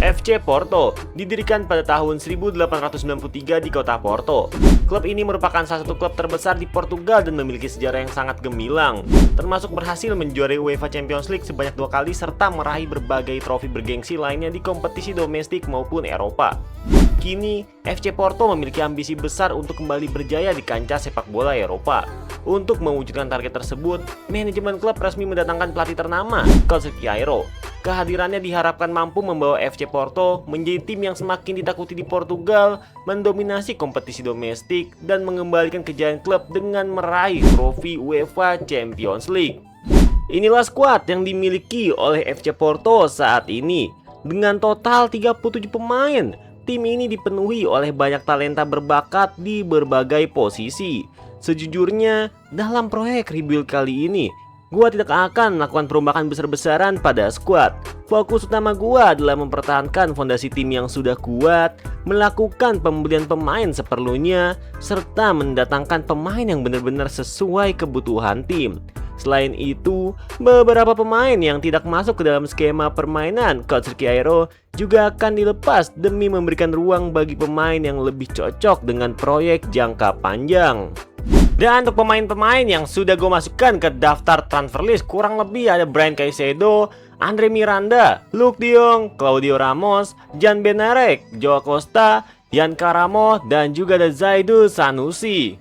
FC Porto didirikan pada tahun 1893 di kota Porto. Klub ini merupakan salah satu klub terbesar di Portugal dan memiliki sejarah yang sangat gemilang, termasuk berhasil menjuarai UEFA Champions League sebanyak 2 kali serta meraih berbagai trofi bergengsi lainnya di kompetisi domestik maupun Eropa. Kini, FC Porto memiliki ambisi besar untuk kembali berjaya di kancah sepak bola Eropa. Untuk mewujudkan target tersebut, manajemen klub resmi mendatangkan pelatih ternama, Coach Cairo. Kehadirannya diharapkan mampu membawa FC Porto menjadi tim yang semakin ditakuti di Portugal, mendominasi kompetisi domestik, dan mengembalikan kejayaan klub dengan meraih trofi UEFA Champions League. Inilah skuad yang dimiliki oleh FC Porto saat ini. Dengan total 37 pemain, tim ini dipenuhi oleh banyak talenta berbakat di berbagai posisi. Sejujurnya, dalam proyek rebuild kali ini, gua tidak akan melakukan perombakan besar-besaran pada skuad. Fokus utama gua adalah mempertahankan fondasi tim yang sudah kuat, melakukan pembelian pemain seperlunya, serta mendatangkan pemain yang benar-benar sesuai kebutuhan tim. Selain itu, beberapa pemain yang tidak masuk ke dalam skema permainan Coach Cairo juga akan dilepas demi memberikan ruang bagi pemain yang lebih cocok dengan proyek jangka panjang. Dan untuk pemain-pemain yang sudah gue masukkan ke daftar transfer list, kurang lebih ada Bryan Caicedo, Andre Miranda, Luuk de Jong, Claudio Ramos, Jan Bednarek, Joao Costa, Yan Karamo, dan juga ada Zaidu Sanusi.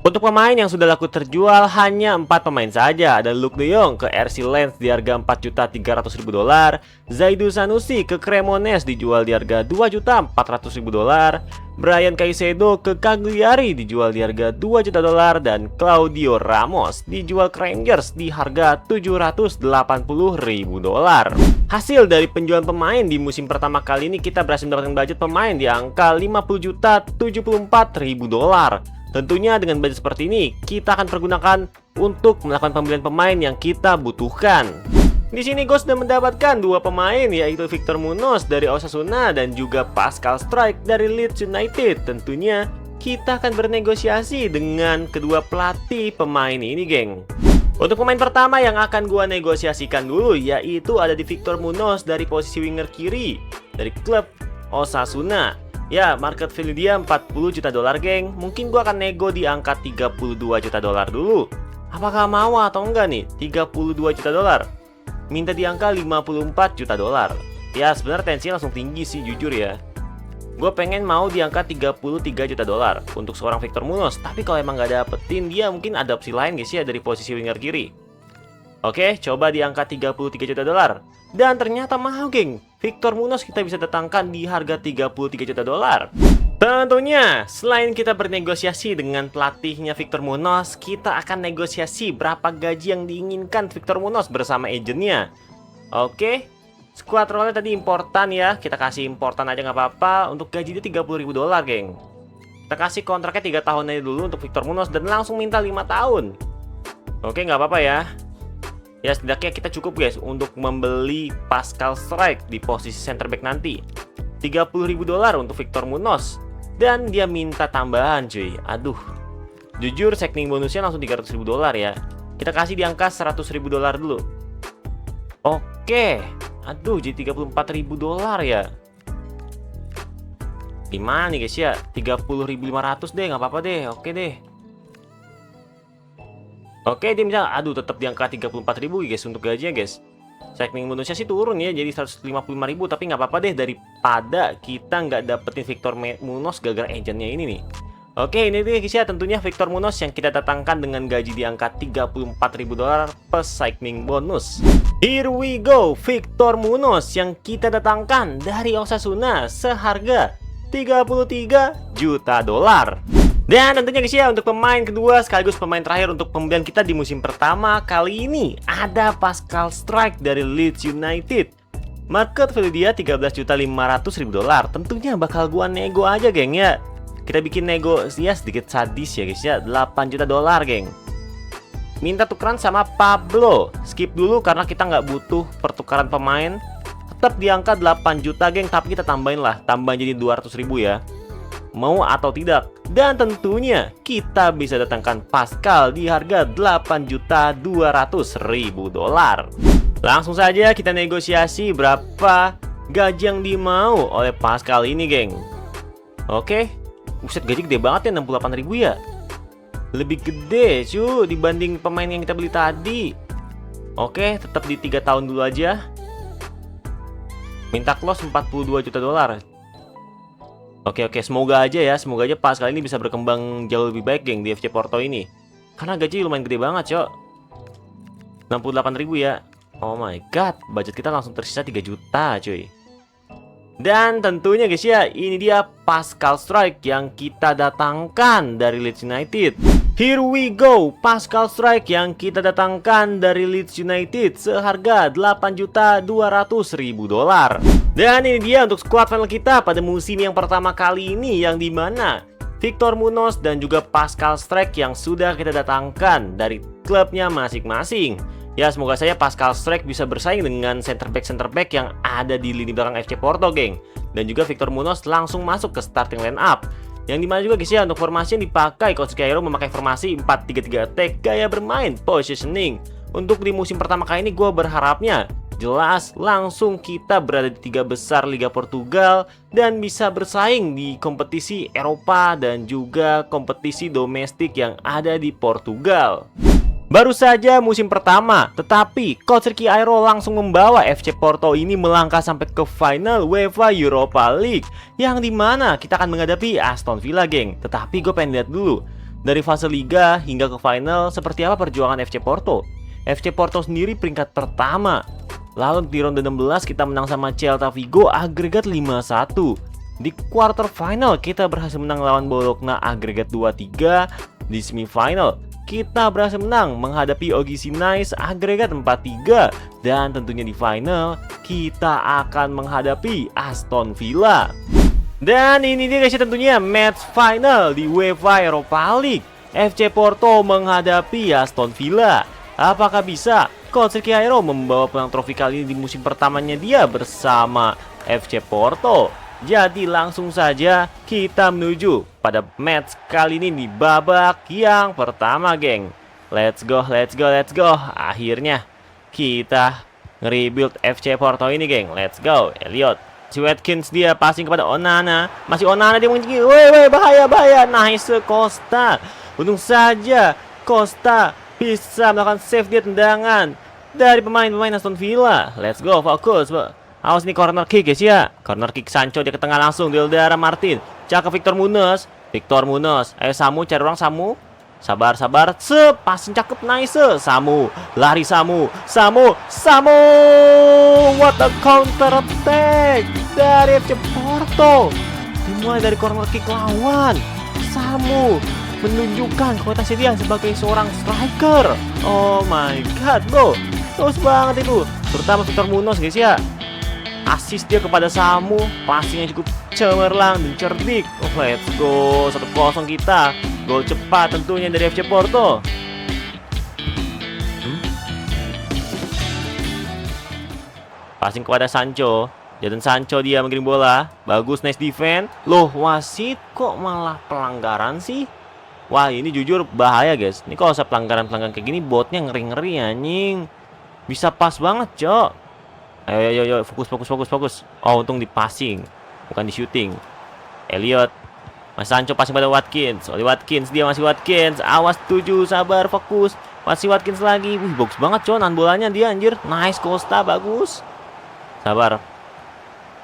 Untuk pemain yang sudah laku terjual hanya 4 pemain saja. Ada Luuk de Jong ke RC Lens di harga $4.300.000, Zaidu Sanusi ke Cremonese dijual di harga $2.400.000, Bryan Caicedo ke Cagliari dijual di harga $2 juta, dan Claudio Ramos dijual ke Rangers di harga $780.000. Hasil dari penjualan pemain di musim pertama kali ini, kita berhasil mendapatkan budget pemain di angka $50.074.000. Tentunya dengan budget seperti ini, kita akan pergunakan untuk melakukan pembelian pemain yang kita butuhkan. Di sini gue sudah mendapatkan 2 pemain, yaitu Victor Munoz dari Osasuna dan juga Pascal Struijk dari Leeds United. Tentunya kita akan bernegosiasi dengan kedua pelatih pemain ini, geng. Untuk pemain pertama yang akan gue negosiasikan dulu, yaitu ada di Victor Munoz dari posisi winger kiri dari klub Osasuna. Ya, market value dia $40 juta, geng. Mungkin gua akan nego di angka $32 juta dulu. Apakah mau atau enggak nih? $32 juta. Minta di angka $54 juta. Ya, sebenarnya tensinya langsung tinggi sih, jujur ya. Gue pengen mau di angka $33 juta untuk seorang Victor Munoz. Tapi kalau emang nggak dapetin, dia mungkin ada opsi lain guys ya dari posisi winger kiri. Oke, coba di angka $33 juta. Dan ternyata mau, geng. Victor Munoz kita bisa datangkan di harga $33 juta. Tentunya, selain kita bernegosiasi dengan pelatihnya Victor Munoz, kita akan negosiasi berapa gaji yang diinginkan Victor Munoz bersama agennya. Oke, squad role tadi importan ya. Kita kasih importan aja nggak apa-apa. Untuk gaji dia $30.000, geng. Kita kasih kontraknya 3 tahun aja dulu untuk Victor Munoz dan langsung minta 5 tahun. Oke, nggak apa-apa ya. Ya, setidaknya kita cukup guys untuk membeli Pascal Struijk di posisi center back nanti. $30.000 untuk Victor Munoz. Dan dia minta tambahan cuy. Aduh. Jujur signing bonusnya langsung $300.000 ya. Kita kasih di angka $100.000 dulu. Oke. Aduh, jadi $34.000 ya. Gimana nih guys ya? 30.500 deh, nggak apa-apa deh. Oke deh. Oke, dia bisa, aduh tetap di angka 34.000 guys untuk gajinya guys. Signing bonusnya sih turun ya, jadi 155.000, tapi nggak apa-apa deh daripada kita nggak dapetin Victor Munoz gara-gara agentnya ini nih. Oke, ini dia guys ya, tentunya Victor Munoz yang kita datangkan dengan gaji di angka $34.000 plus signing bonus. Here we go, Victor Munoz yang kita datangkan dari Osasuna seharga $33 juta. Dan tentunya guys ya, untuk pemain kedua sekaligus pemain terakhir untuk pembelian kita di musim pertama kali ini ada Pascal Struijk dari Leeds United. Market value dia $13.500.000. Tentunya bakal gua nego aja, geng ya. Kita bikin nego ya sedikit sadis ya guys ya, $8 juta, geng. Minta tukeran sama Pablo. Skip dulu karena kita nggak butuh pertukaran pemain. Tetap di angka 8 juta, geng, tapi kita tambahin lah, tambahin jadi 200.000 ya. Mau atau tidak? Dan tentunya kita bisa datangkan Pascal di harga $8.200.000. Langsung saja kita negosiasi berapa gaji yang dimau oleh Pascal ini, geng. Oke, buset, gaji gede banget ya, 68.000 ya. Lebih gede cuy dibanding pemain yang kita beli tadi. Oke, tetap di 3 tahun dulu aja. Minta close 42 juta dolar. Oke, semoga aja ya, semoga aja Pascal ini bisa berkembang jauh lebih baik, geng, di FC Porto ini. Karena gaji lumayan gede banget, cok. 68.000 ya. Oh my god, budget kita langsung tersisa 3 juta, cuy. Dan tentunya guys ya, ini dia Pascal Struijk yang kita datangkan dari Leeds United. Here we go, Pascal Struijk yang kita datangkan dari Leeds United seharga 8.200.000 dolar. Dan ini dia untuk squad final kita pada musim yang pertama kali ini, yang dimana Victor Munoz dan juga Pascal Struijk yang sudah kita datangkan dari klubnya masing-masing. Ya, semoga saja Pascal Struijk bisa bersaing dengan center back yang ada di lini belakang FC Porto, geng. Dan juga Victor Munoz langsung masuk ke starting line up. Yang dimana juga guys ya, untuk formasi yang dipakai, Coach Cairo memakai formasi 4-3-3 attack, gaya bermain, positioning. Untuk di musim pertama kali ini gue berharapnya jelas langsung kita berada di 3 besar Liga Portugal dan bisa bersaing di kompetisi Eropa dan juga kompetisi domestik yang ada di Portugal. Baru saja musim pertama, tetapi Coach Cairo langsung membawa FC Porto ini melangkah sampai ke final UEFA Europa League, yang dimana kita akan menghadapi Aston Villa, geng. Tetapi gue pengen lihat dulu dari fase Liga hingga ke final seperti apa perjuangan FC Porto. FC Porto sendiri peringkat pertama. Lalu di ronde 16 kita menang sama Celta Vigo agregat 5-1. Di quarter final kita berhasil menang lawan Bologna agregat 2-3. Di semifinal kita berhasil menang menghadapi OGC Nice agregat 4-3. Dan tentunya di final kita akan menghadapi Aston Villa. Dan ini dia guys ya, tentunya match final di UEFA Europa League. FC Porto menghadapi Aston Villa. Apakah bisa Coach Cairo membawa pulang trofi kali ini di musim pertamanya dia bersama FC Porto? Jadi langsung saja kita menuju pada match kali ini di babak yang pertama, geng. Let's go. Akhirnya kita nge-rebuild FC Porto ini, geng. Let's go. Elliot, si Watkins dia passing kepada Onana. Masih Onana dia mengunci. Woi, bahaya. Nice Costa. Untung saja Costa bisa melakukan save dia tendangan dari pemain Aston Villa. Let's go, fokus, awas nih corner kick guys ya. Corner kick Sancho dia ke tengah langsung. Dildara Martin. Cakep Victor Munoz. Ayo Samu, cari orang Samu. Sabar. Passing cakep, nice. Samu. Lari Samu. What a counter attack dari FC Porto. Dimulai dari corner kick lawan. Samu menunjukkan kualitasnya dia sebagai seorang striker. Oh my god, bro. Terus banget itu. Terutama Victor Munoz guys ya. Assist dia kepada Samu, passingnya cukup cemerlang dan cerdik. Oh, let's go, 1-0 kita. Gol cepat tentunya dari FC Porto. Passing kepada Sancho. Jadon Sancho dia mengirim bola. Bagus, nice defense. Loh, wasit kok malah pelanggaran sih? Wah, ini jujur bahaya guys. Ini kalau usah pelanggaran kayak gini, botnya ngeri-ngeri anjing. Bisa pas banget, cok. Ayo, fokus. Oh, untung di passing, bukan di shooting. Elliot, Mas Sancho passing pada Watkins. Masih Watkins. Awas 7, sabar, fokus. Masih Watkins lagi. Wih, bagus banget, cok. Nahan bolanya dia, anjir. Nice, Costa, bagus. Sabar.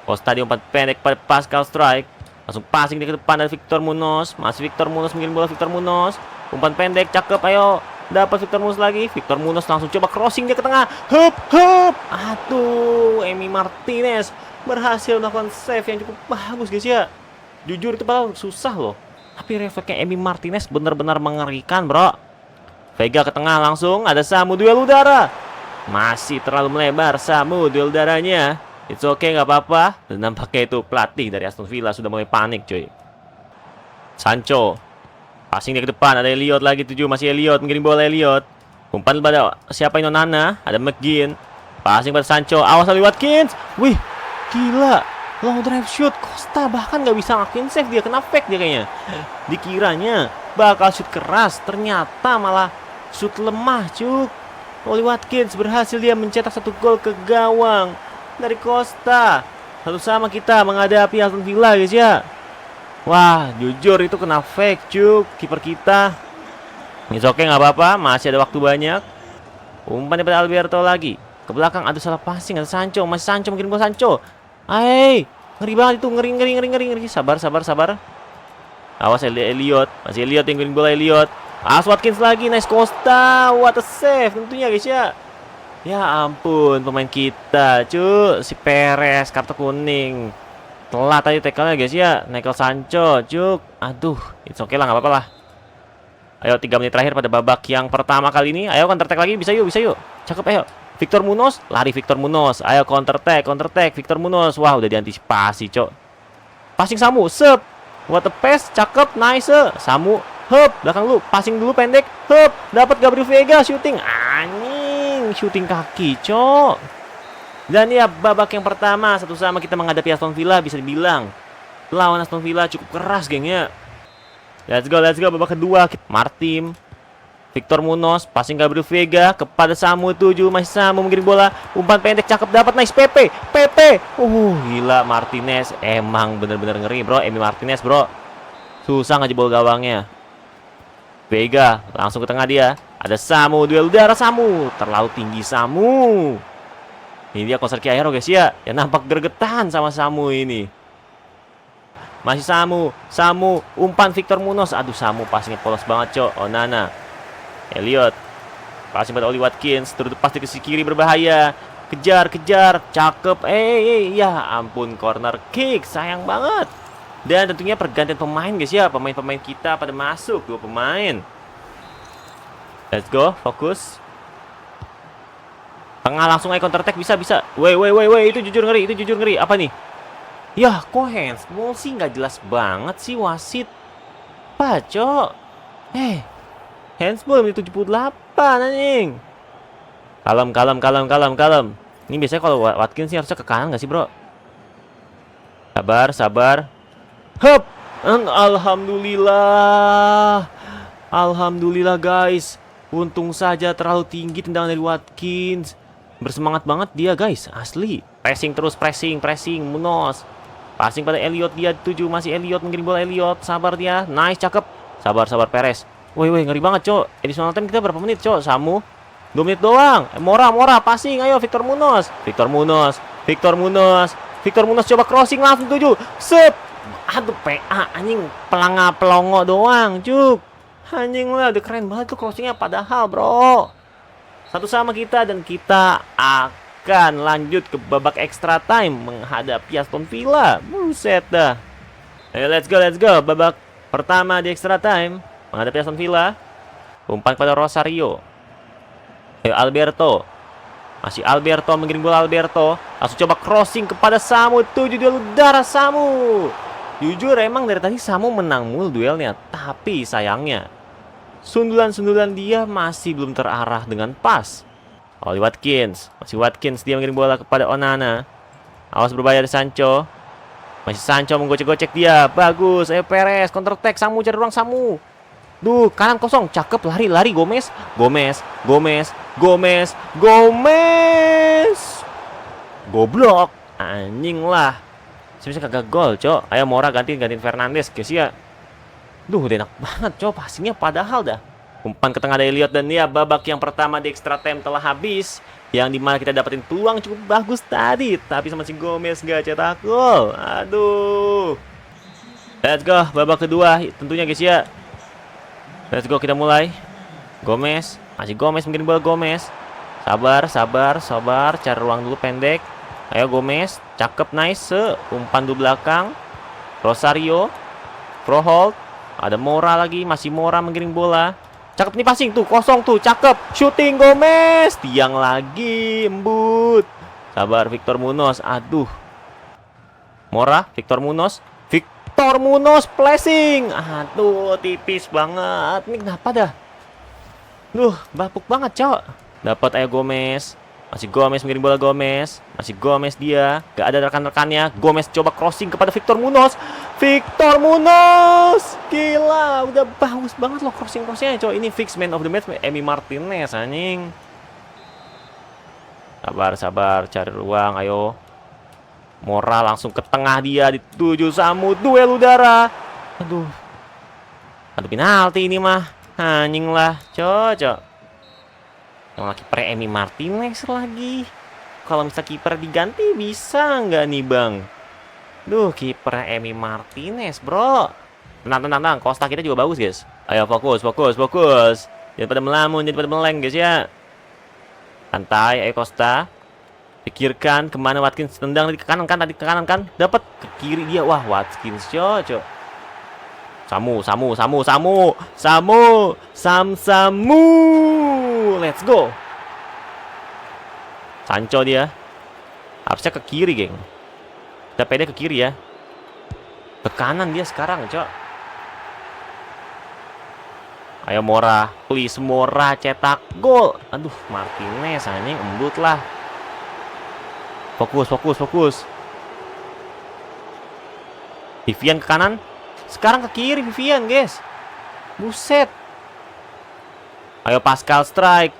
Costa diumpat pendek pada Pascal Struijk. Langsung passing dia ke depan dari Victor Munoz. Masih Victor Munoz mengirim bola Victor Munoz. Umpan pendek, cakep, ayo. Dapat Victor Munoz lagi. Victor Munoz langsung coba crossing dia ke tengah. Hup. Aduh, Emi Martinez berhasil melakukan save yang cukup bagus guys ya. Jujur itu padahal susah loh. Tapi refleksnya Emi Martinez benar-benar mengerikan, bro. Vega ke tengah langsung. Ada Samu, duel udara. Masih terlalu melebar Samu duel udaranya. It's okay, nggak apa-apa. Dan nampaknya itu pelatih dari Aston Villa sudah mulai panik, cuy. Sancho passing dia ke depan, ada Elliot lagi 7, masih Elliot, mengirim bola Elliot. Umpan pada siapa ini, Onana, ada McGinn. Passing pada Sancho, awas dari Watkins. Wih, gila. Long drive shoot, Costa bahkan nggak bisa ngakuin save, dia kena fake dia kayaknya. Dikiranya bakal shoot keras, ternyata malah shoot lemah, cuk. Oli Watkins berhasil dia mencetak 1 gol ke gawang dari Costa. Satu sama kita menghadapi Aston Villa guys ya. Wah, jujur itu kena fake cuk kiper kita. It's okay, nggak apa-apa, masih ada waktu banyak. Umpan daripada Alberto lagi. Ke belakang, aduh salah passing, ada Sancho, masih Sancho mungkin bola Sancho. Hai, ngeri banget itu, ngeri. Sabar. Awas Elliot, masih Elliot yang bola Elliot. Watkins lagi, nice Costa, what a save tentunya guys ya. Ya ampun, pemain kita, si Perez kartu kuning. Telat tadi tackle-nya guys ya, Michael Sancho, Aduh, it's okay lah, nggak apa-apa lah. Ayo 3 menit terakhir pada babak yang pertama kali ini. Ayo counter attack lagi, bisa yuk. Cakep, ayo. Victor Munoz, lari Victor Munoz. Ayo counter attack Victor Munoz. Wah, udah diantisipasi, Passing Samu, sep. What a pass, cakep, nice. Samu, hup, belakang lu, passing dulu pendek, hup, dapat Gabriel Vega, shooting. Anjing, shooting kaki, Dan ya, babak yang pertama satu sama kita menghadapi Aston Villa, bisa dibilang lawan Aston Villa cukup keras, gengnya. Let's go. Babak kedua, Martin, Victor Munoz, passing Gabriel Vega kepada Samu 7, masih Samu mengirim bola, umpan pendek cakep, dapat, nice. Pepe. Gila Martinez, emang bener-bener ngeri bro, Emi Martinez bro, susah ngejebol gawangnya. Vega langsung ke tengah dia, ada Samu, duel udara Samu, terlalu tinggi Samu. Ini dia konser Kiaero guys ya, yang nampak gregetan sama Samu ini. Masih Samu, umpan Victor Munoz. Aduh, Samu passingnya polos banget, Onana, Elliot, passing pada Oli Watkins, terus pasti ke kiri berbahaya. Kejar, cakep. Ya ampun, corner kick, sayang banget. Dan tentunya pergantian pemain guys ya, pemain-pemain kita pada masuk, 2 pemain. Let's go, fokus. Tengah langsung aja counter attack, bisa. Woi, itu jujur ngeri. Apa nih? Yah, kok handsball sih, nggak jelas banget sih wasit. Apa, handsball menit 78 anjing. Kalem. Ini biasanya kalau Watkins sih harusnya ke kanan nggak sih, bro? Sabar. Hup! Alhamdulillah guys. Untung saja terlalu tinggi tendangan dari Watkins. Bersemangat banget dia guys, asli. Pressing, Munoz. Passing pada Elliot, dia 7, masih Elliot mengirim bola Elliot. Sabar dia, nice, cakep. Sabar Perez. Woi, ngeri banget, Additional time kita berapa menit, Samu 2 menit doang. Mora, passing, ayo Victor Munoz. Victor Munoz coba crossing langsung 7. Sep. Aduh, PA anjing, pelongo doang, Anjing lah, udah keren banget tuh crossingnya padahal, bro. Satu sama kita, dan kita akan lanjut ke babak extra time menghadapi Aston Villa. Buset dah. Ayo let's go. Babak pertama di extra time menghadapi Aston Villa. Umpan kepada Rosario. Ayo Alberto. Masih Alberto mengirim bola Alberto. Langsung coba crossing kepada Samu 7, duel udara Samu. Jujur emang dari tadi Samu menang mulu duelnya, tapi sayangnya sundulan dia masih belum terarah dengan pas. Oli Watkins, masih Watkins, dia mengirim bola kepada Onana. Awas berbahaya dari Sancho. Masih Sancho menggocek-gocek dia. Bagus, ayo Perez, counter attack, Samu cari ruang Samu. Duh, kanan kosong, cakep, lari Gomez. Goblok, anjing lah. Sebenarnya kagak gol, Ayo Mora gantiin Fernandes, guys ya. Duh, udah enak banget, passingnya padahal dah. Umpan ke tengah dari Elliot, dan ya babak yang pertama di extra time telah habis, yang dimana kita dapetin peluang cukup bagus tadi, tapi sama si Gomez gak cetak gol. Aduh. Let's go, babak kedua tentunya guys ya. Let's go, kita mulai. Gomez, masih Gomez mungkin bola Gomez. Sabar, cari ruang dulu pendek. Ayo Gomez, cakep, nice. Umpan dulu belakang. Rosario, Froholt, ada Mora lagi, masih Mora mengirim bola. Cakep nih passing tuh, kosong tuh, cakep. Shooting Gomez, tiang lagi, embut. Sabar Victor Munoz, aduh. Mora, Victor Munoz, flashing. Aduh, tipis banget. Ini kenapa dah? Duh, bapuk banget, Dapat ayo Gomez. Masih Gomez mengirim bola Gomez. Masih Gomez dia. Gak ada rekan-rekannya. Gomez coba crossing kepada Victor Munoz. Gila, udah bagus banget loh crossing-crossingnya, Ini fix man of the match Emi Martinez, anjing. Sabar, cari ruang, ayo. Mora langsung ke tengah dia, dituju Samu, duel udara. Aduh. Aduh, penalti ini mah. Anjing lah, cocok. Yang lagi kiper Emi Martinez lagi. Kalau misal kiper diganti bisa nggak nih bang? Duh, kiper Emi Martinez bro. Tenang. Costa kita juga bagus guys. Ayo fokus. Jangan pada melamun, jangan pada meleng guys ya. Santai, ayo Costa. Pikirkan kemana Watkins, tendang tadi ke kanan kan, dapat ke kiri dia. Wah, Watkins cocok. Samu. Let's go. Sancho dia. Harusnya ke kiri, geng. Kita pede ke kiri ya. Ke kanan dia sekarang, cok. Ayo Mora, please Mora cetak gol. Aduh, Martinez anjing embut lah. Fokus. Vivian ke kanan. Sekarang ke kiri Vivian, guys. Buset. Ayo Pascal strike.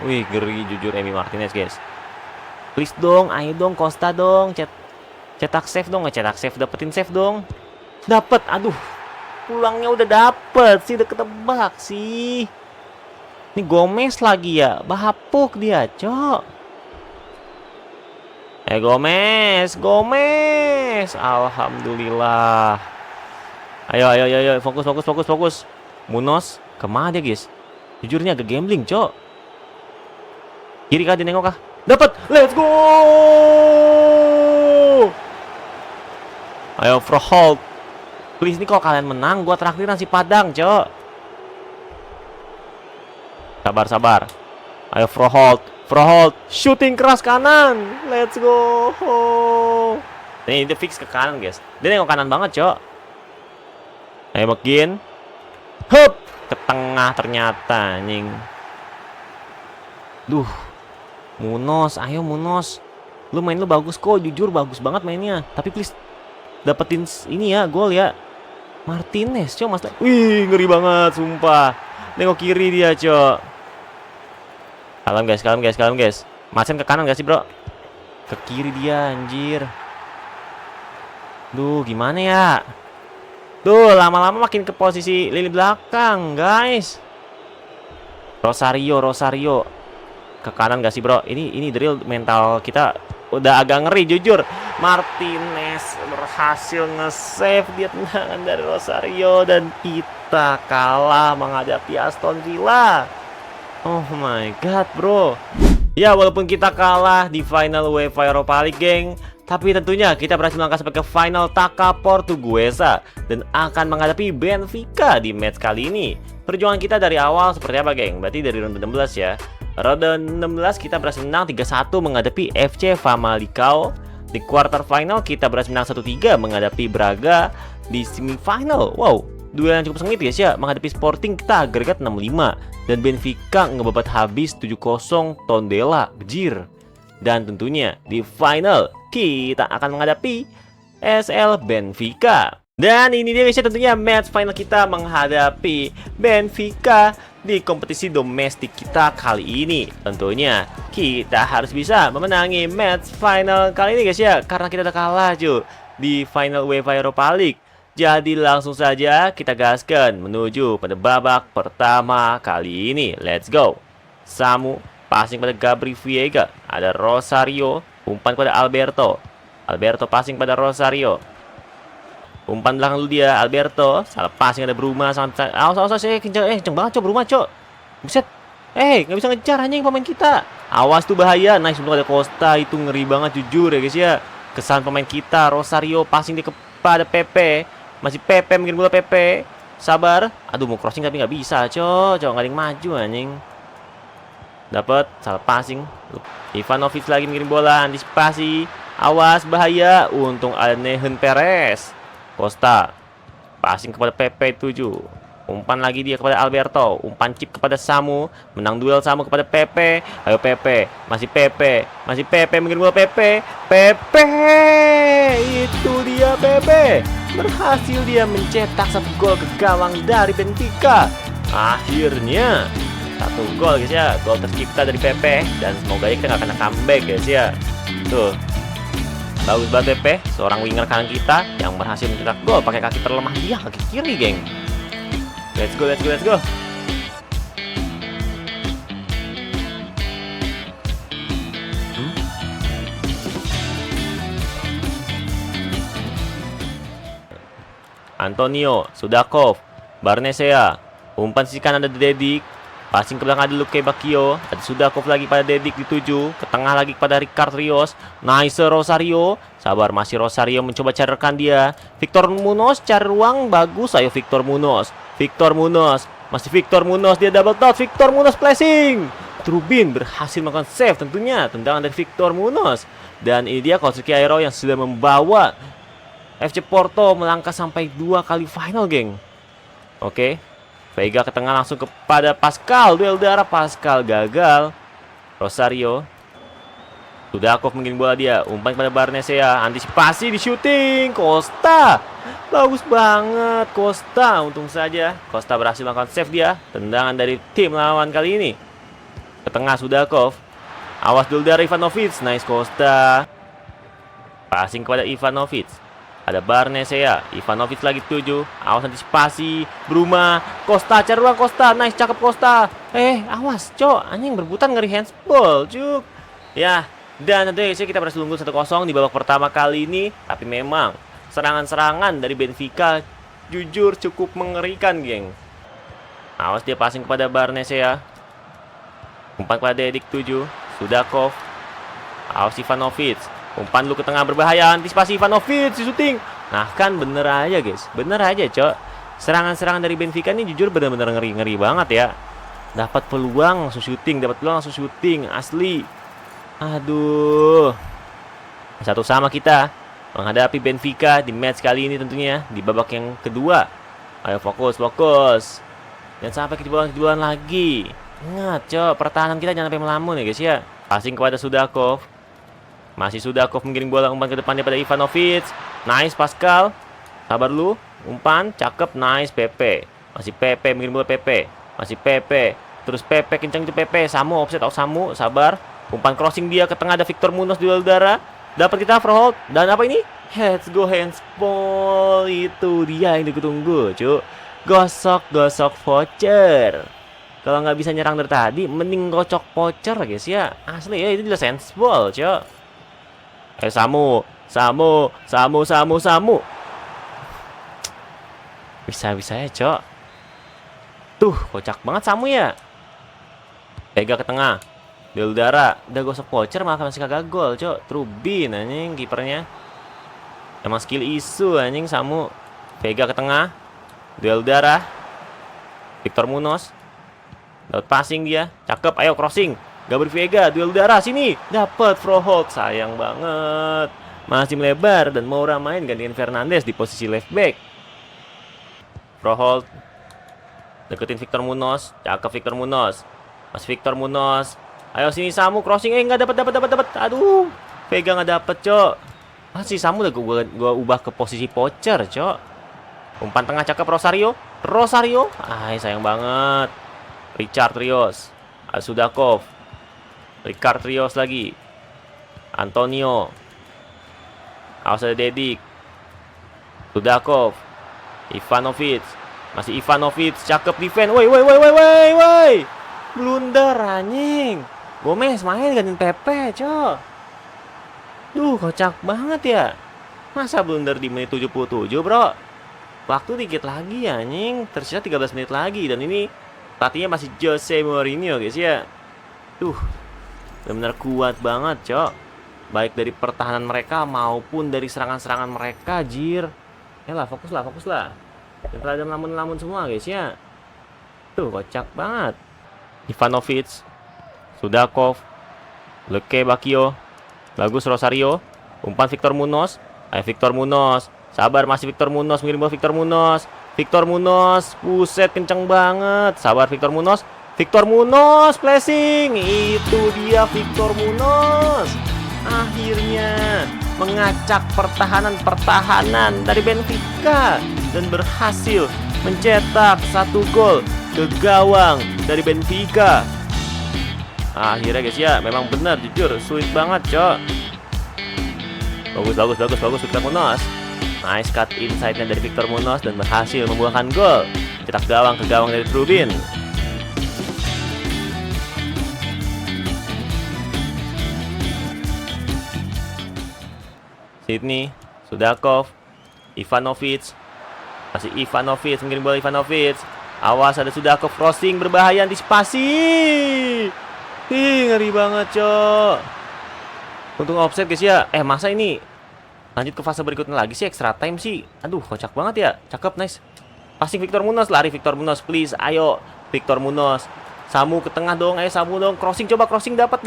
Wih, ngeri jujur Emi Martinez, guys. Please dong, ayo dong Costa dong. Cetak save dong, dapetin save dong. Dapet, aduh. Pulangnya udah dapet sih, udah ketebak sih. Ini Gomez lagi ya, bahapuk dia, cok. Gomez. Alhamdulillah. Ayo, fokus. Munoz, kemana dia, guys? Jujur ini agak gambling, cok. Kiri kah, dia nengok kah? Dapat, let's go. Ayo Froholt. Please nih kalau kalian menang, gua traktir nasi padang, cok. Sabar. Ayo Froholt, shooting keras kanan. Let's go. Ini dia fix ke kanan, guys. Dia nengok kanan banget, cok. Ayo McGinn. Hup, ke tengah ternyata, anjing. Duh. Munoz, ayo Munoz. Lu bagus kok, jujur bagus banget mainnya. Tapi please dapetin ini ya, gol ya. Martinez, cok, mas. Wih, ngeri banget, sumpah. Nengok kiri dia, cok. Kalem guys. Masen ke kanan gak sih, bro? Ke kiri dia, anjir. Duh, gimana ya? Duh, lama-lama makin ke posisi lini belakang, guys. Rosario. Ke kanan gak sih, bro? Ini drill mental kita udah agak ngeri, jujur. Martinez berhasil nge-save dia tendangan dari Rosario dan kita kalah menghadapi Aston Villa. Oh my god, bro. Ya, walaupun kita kalah di final UEFA Europa League, geng, tapi tentunya kita berhasil melangkah sampai ke final Taça Portuguesa dan akan menghadapi Benfica di match kali ini. Perjuangan kita dari awal seperti apa, geng? Berarti dari ronde 16 ya. Ronde 16 kita berhasil menang 3-1 menghadapi FC Famalicão. Di quarter final kita berhasil menang 1-3 menghadapi Braga. Di semifinal, wow, duel yang cukup sengit guys ya, menghadapi Sporting kita agregat 6-5 dan Benfica ngebabat habis 7-0 Tondela, bejir. Dan tentunya di final kita akan menghadapi SL Benfica. Dan ini dia guys ya, tentunya match final kita menghadapi Benfica di kompetisi domestik kita kali ini. Tentunya kita harus bisa memenangi match final kali ini guys ya, karena kita udah kalah cuy di final UEFA Europa League. Jadi langsung saja kita gaskan menuju pada babak pertama kali ini. Let's go. Samu passing pada Gabri Veiga, ada Rosario, umpan pada Alberto passing pada Rosario. Umpan belakang dulu dia, Alberto. Salah passing ada Bruma sama awas kenceng banget cok Bruma cok. Buset. Nggak bisa ngejar anjing pemain kita. Awas tuh bahaya. Nice untuk ada Costa, itu ngeri banget jujur ya guys ya. Kesan pemain kita, Rosario passing dia kepada Pepe. Masih Pepe, mungkin bola Pepe. Sabar. Aduh, mau crossing tapi nggak bisa cok nggak ada yang maju anjing. Dapat, salah passing. Ivanovic lagi mengirim bola, antisipasi. Awas bahaya. Untung ada Nehen Perez. Costa passing kepada Pepe 7. Umpan lagi dia kepada Alberto. Umpan chip kepada Samu. Menang duel Samu kepada Pepe. Ayo Pepe. Masih Pepe mengirim bola Pepe. Itu dia Pepe. Berhasil dia mencetak 1 gol ke gawang dari Benfica. Akhirnya 1 gol guys ya. Gol tercipta dari Pepe. Dan semoga kita nggak kena comeback guys ya. Tuh. Bagus banget Pepe, seorang winger kanan kita yang berhasil mencetak gol pakai kaki terlemah dia, kaki kiri, geng. Let's go, let's go, let's go. Antonio, Sudakov, Barnesea, umpan sisi kanan ada Dedik, passing ke belakang ada Luke Bacchio, ada Sudakov lagi pada Dedik di 7, ke tengah lagi kepada Ricard Rios, nice Rosario, sabar masih Rosario mencoba cari rekan dia, Victor Munoz cari ruang, bagus, ayo Victor Munoz, masih Victor Munoz, dia double touch, Victor Munoz flashing, Trubin berhasil melakukan save tentunya, tendangan dari Victor Munoz, dan ini dia Kosuke Aero yang sudah membawa FC Porto melangkah sampai 2 kali final, geng. Oke, Veiga ke tengah langsung kepada Pascal, duel darah, Pascal gagal. Rosario, Sudakov mungkin bola dia, umpan kepada Barnesea, antisipasi di shooting, Costa, bagus banget Costa, untung saja Costa berhasil melakukan save dia, tendangan dari tim lawan kali ini. Ke tengah Sudakov, awas duel darah Ivanovic, nice Costa, passing kepada Ivanovic. Ada Barnesea, Ivanovic lagi 7, awas antisipasi, Bruma, Costa, cari ruang Costa, nice, cakep Costa. Awas, cok, anjing berbutan ngeri handsball, cuk. Ya, dan tentunya guys, kita berhasil unggul 1-0 di babak pertama kali ini. Tapi memang, serangan-serangan dari Benfica jujur cukup mengerikan, geng. Awas dia passing kepada Barnesea. Umpan kepada Dedik 7, Sudakov, awas Ivanovic. Umpan lu ke tengah berbahaya, antisipasi Ivanovic di shooting. Nah kan bener aja guys, bener aja cok. Serangan-serangan dari Benfica ini jujur bener-bener ngeri-ngeri banget ya. Dapat peluang langsung shooting, asli. Aduh. 1-1 kita menghadapi Benfica di match kali ini tentunya di babak yang kedua. Ayo fokus. Dan sampai kejebolan lagi. Ingat cok, pertahanan kita jangan sampai melamun ya guys ya. Passing kepada Sudakov. Masih Sudakov menggiring bola, umpan ke depannya pada Ivanovic. Nice Pascal. Sabar lu. Umpan cakep, nice Pepe. Masih Pepe menggiring bola Pepe. Masih Pepe. Terus Pepe kencang itu Pepe. Samu offset, Samu sabar. Umpan crossing dia ke tengah ada Victor Munoz di duel udara. Dapat kita Froholt. Dan apa ini? Let's go handsball. Itu dia yang ditunggu, cuk. Gosok voucher. Kalau nggak bisa nyerang dari tadi, mending gocok voucher guys ya. Asli ya, itu jelas handsball, cuk. Samu. Bisa ya, cok. Tuh, kocak banget Samu ya. Veiga ke tengah. Duel udara. Udah gosok voucher malah masih kagak gol, cok. Trubin anjing kipernya. Emang skill isu anjing Samu. Veiga ke tengah. Duel udara. Victor Munoz. Dapat passing dia. Cakep, ayo crossing. Gabriel Veiga, duel udara, sini. Dapat Froholt, sayang banget. Masih melebar dan Moura main gantiin Fernandes di posisi left back. Froholt. Deketin Victor Munoz. Cakep Victor Munoz. Mas Victor Munoz. Ayo sini Samu, crossing. Nggak dapat. Aduh. Veiga nggak dapet, cok. Masih Samu udah gua ubah ke posisi poacher, cok. Umpan tengah cakep Rosario. Sayang banget. Ricard Rios. Sudakov. Ricard Rios lagi. Antonio. Awas ada Dedik. Sudakov. Ivanovic. Masih Ivanovic. Cakep defense. Woi. Blunder anjing. Gomez main gantiin Pepe, cok. Duh, kocak banget ya. Masa blunder di menit 77, bro? Waktu dikit lagi anjing. Tersisa 13 menit lagi. Dan ini pelatihnya masih Jose Mourinho guys ya. Duh. Benar-benar kuat banget, cok. Baik dari pertahanan mereka maupun dari serangan-serangan mereka, jir. Fokus lah. Jangan ada lamun-lamun semua, guys ya. Tuh, kocak banget. Ivanovic, Sudakov, Luke Bacchio, bagus Rosario, umpan Victor Munoz. Ayo Victor Munoz. Sabar, masih Victor Munoz, mengirim bola Victor Munoz. Buset, kenceng banget. Sabar Victor Munoz, flashing. Itu dia Victor Munoz. Akhirnya mengacak pertahanan dari Benfica dan berhasil mencetak 1 gol ke gawang dari Benfica. Akhirnya guys ya, memang benar jujur sulit banget, cok. Bagus Victor Munoz. Nice cut inside-nya dari Victor Munoz dan berhasil membuahkan gol. Cetak gawang ke gawang dari Trubin. Sydney, Sudakov, Ivanovic. Masih Ivanovic, mungkin bola Ivanovic. Awas, ada Sudakov crossing, berbahaya, antisipasi. Ngeri banget, cok. Untung offset guys ya. Masa ini lanjut ke fase berikutnya lagi sih, extra time sih. Aduh, kocak banget ya. Cakep, nice. Passing Victor Munoz, lari Victor Munoz, please. Ayo, Victor Munoz. Samu ke tengah dong, ayo Samu dong. Crossing, coba crossing, dapat.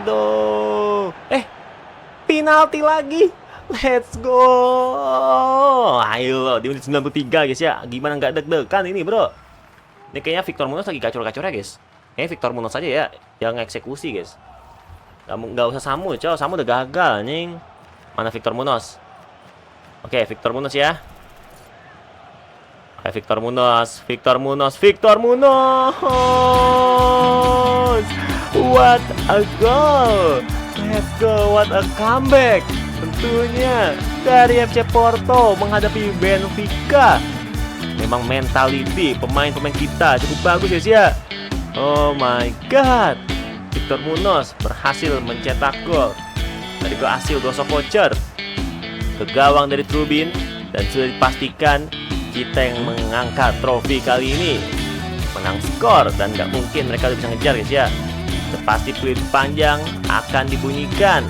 Aduh. Penalti lagi. Let's go. Ayo, di menit 93 guys ya. Gimana nggak deg-degan ini, bro? Ini kayaknya Victor Munoz lagi gacor-gacornya guys. Kayaknya Victor Munoz aja ya yang eksekusi guys. Nggak usah Samu, cow. Samu udah gagal, nying. Mana Victor Munoz? Oke, Victor Munoz ya. Victor Munoz. What a goal. Let's go, what a comeback. Tentunya dari FC Porto menghadapi Benfica. Memang mentality pemain-pemain kita cukup bagus guys ya. Oh my god. Victor Munoz berhasil mencetak gol. Dari hasil gosok voucher ke gawang dari Trubin. Dan sudah dipastikan kita yang mengangkat trofi kali ini. Menang skor dan gak mungkin mereka bisa ngejar guys ya. Pasti peluit panjang akan dibunyikan.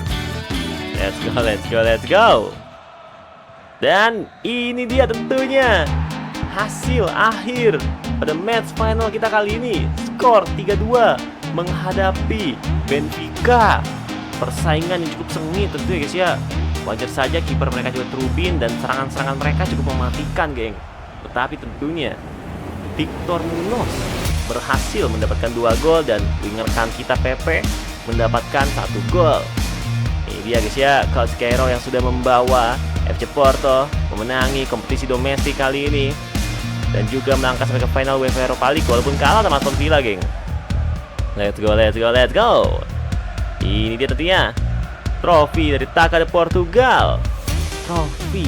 Let's go. Dan ini dia tentunya hasil akhir pada match final kita kali ini. Skor 3-2 menghadapi Benfica. Persaingan yang cukup sengit tentunya guys ya. Wajar saja kiper mereka juga Trubin dan serangan-serangan mereka cukup mematikan, geng. Tetapi tentunya Victor Munoz berhasil mendapatkan 2 gol dan winger kan kita Pepe mendapatkan 1 gol. Ini dia guys ya, Coach Cairo yang sudah membawa FC Porto memenangi kompetisi domestik kali ini dan juga melangkah sampai ke final UEFA Europa League walaupun kalah sama Aston Villa, geng. Let's go. Ini dia tentunya trofi dari Taça de Portugal. Trofi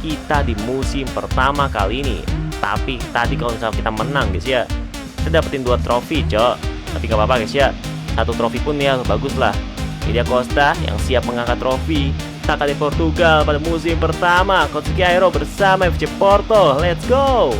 kita di musim pertama kali ini. Tapi tadi kalau misalnya kita menang guys ya, kita dapetin 2 trofi, cok. Tapi gak apa-apa guys ya, 1 trofi pun ya bagus lah. Ini dia Costa yang siap mengangkat trofi Taça de Portugal pada musim pertama. Coach Cairo bersama FC Porto. Let's go.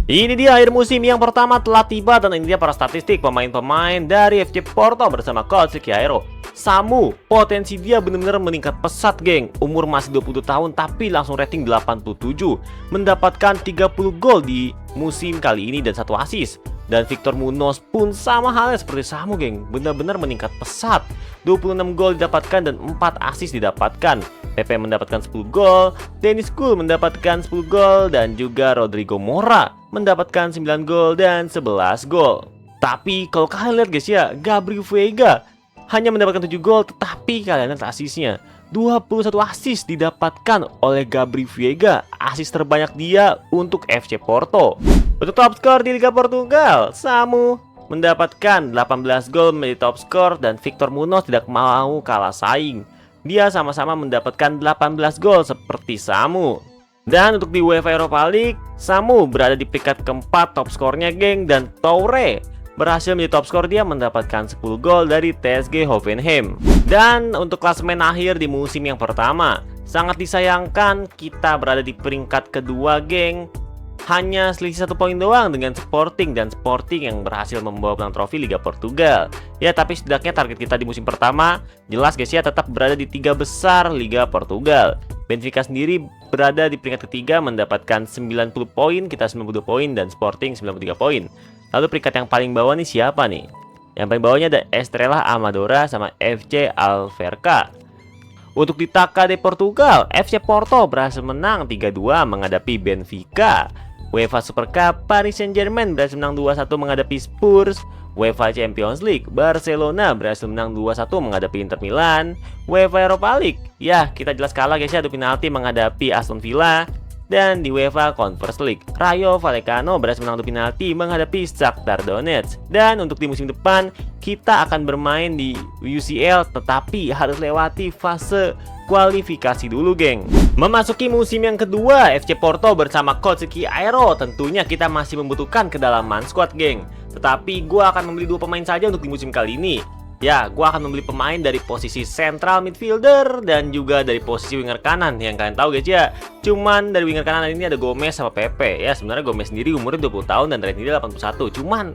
Ini dia akhir musim yang pertama telah tiba dan ini dia para statistik pemain-pemain dari FC Porto bersama Coach Cairo. Samu, potensi dia benar-benar meningkat pesat, geng. Umur masih 20 tahun tapi langsung rating 87. Mendapatkan 30 gol di musim kali ini dan 1 assist. Dan Victor Munoz pun sama halnya seperti Samu, geng. Benar-benar meningkat pesat. 26 gol didapatkan dan 4 assist didapatkan. Pepe mendapatkan 10 gol, Dennis Kul mendapatkan 10 gol, dan juga Rodrigo Mora mendapatkan 9 gol dan 11 gol. Tapi kalau kalian lihat guys ya, Gabriel Veiga hanya mendapatkan 7 gol, tetapi kalian lihat asisnya 21 assist didapatkan oleh Gabriel Veiga. Assist terbanyak dia untuk FC Porto. Untuk top skor di Liga Portugal, Samu mendapatkan 18 gol menjadi top skor dan Victor Munoz tidak mau kalah saing. Dia sama-sama mendapatkan 18 gol seperti Samu. Dan untuk di UEFA Europa League, Samu berada di peringkat keempat top skornya, geng, dan Toure berhasil menjadi top skor, dia mendapatkan 10 gol dari TSG Hoffenheim. Dan untuk klasemen akhir di musim yang pertama, sangat disayangkan kita berada di peringkat kedua, geng. Hanya selisih 1 poin doang dengan Sporting, dan Sporting yang berhasil membawa pulang trofi Liga Portugal. Ya, tapi setidaknya target kita di musim pertama jelas guys ya, tetap berada di 3 besar Liga Portugal. Benfica sendiri berada di peringkat ketiga mendapatkan 90 poin, kita 92 poin, dan Sporting 93 poin. Lalu peringkat yang paling bawah nih siapa nih? Yang paling bawahnya ada Estrela Amadora sama FC Alverca. Untuk di Taça de Portugal, FC Porto berhasil menang 3-2 menghadapi Benfica. UEFA Super Cup, Paris Saint-Germain berhasil menang 2-1 menghadapi Spurs. UEFA Champions League, Barcelona berhasil menang 2-1 menghadapi Inter Milan. UEFA Europa League, ya kita jelas kalah guys ya, adu penalti menghadapi Aston Villa. Dan di UEFA Conference League, Rayo Vallecano berhasil menang penalti menghadapi Shakhtar Donetsk. Dan untuk di musim depan, kita akan bermain di UCL tetapi harus lewati fase kualifikasi dulu, geng. Memasuki musim yang kedua, FC Porto bersama coach Ricky Aero tentunya kita masih membutuhkan kedalaman squad, geng. Tetapi gua akan membeli 2 pemain saja untuk di musim kali ini. Ya, gua akan membeli pemain dari posisi central midfielder dan juga dari posisi winger kanan. Yang kalian tahu guys ya, cuman dari winger kanan ini ada Gomez sama Pepe. Ya, sebenarnya Gomez sendiri umurnya 20 tahun dan ratingnya 81. Cuman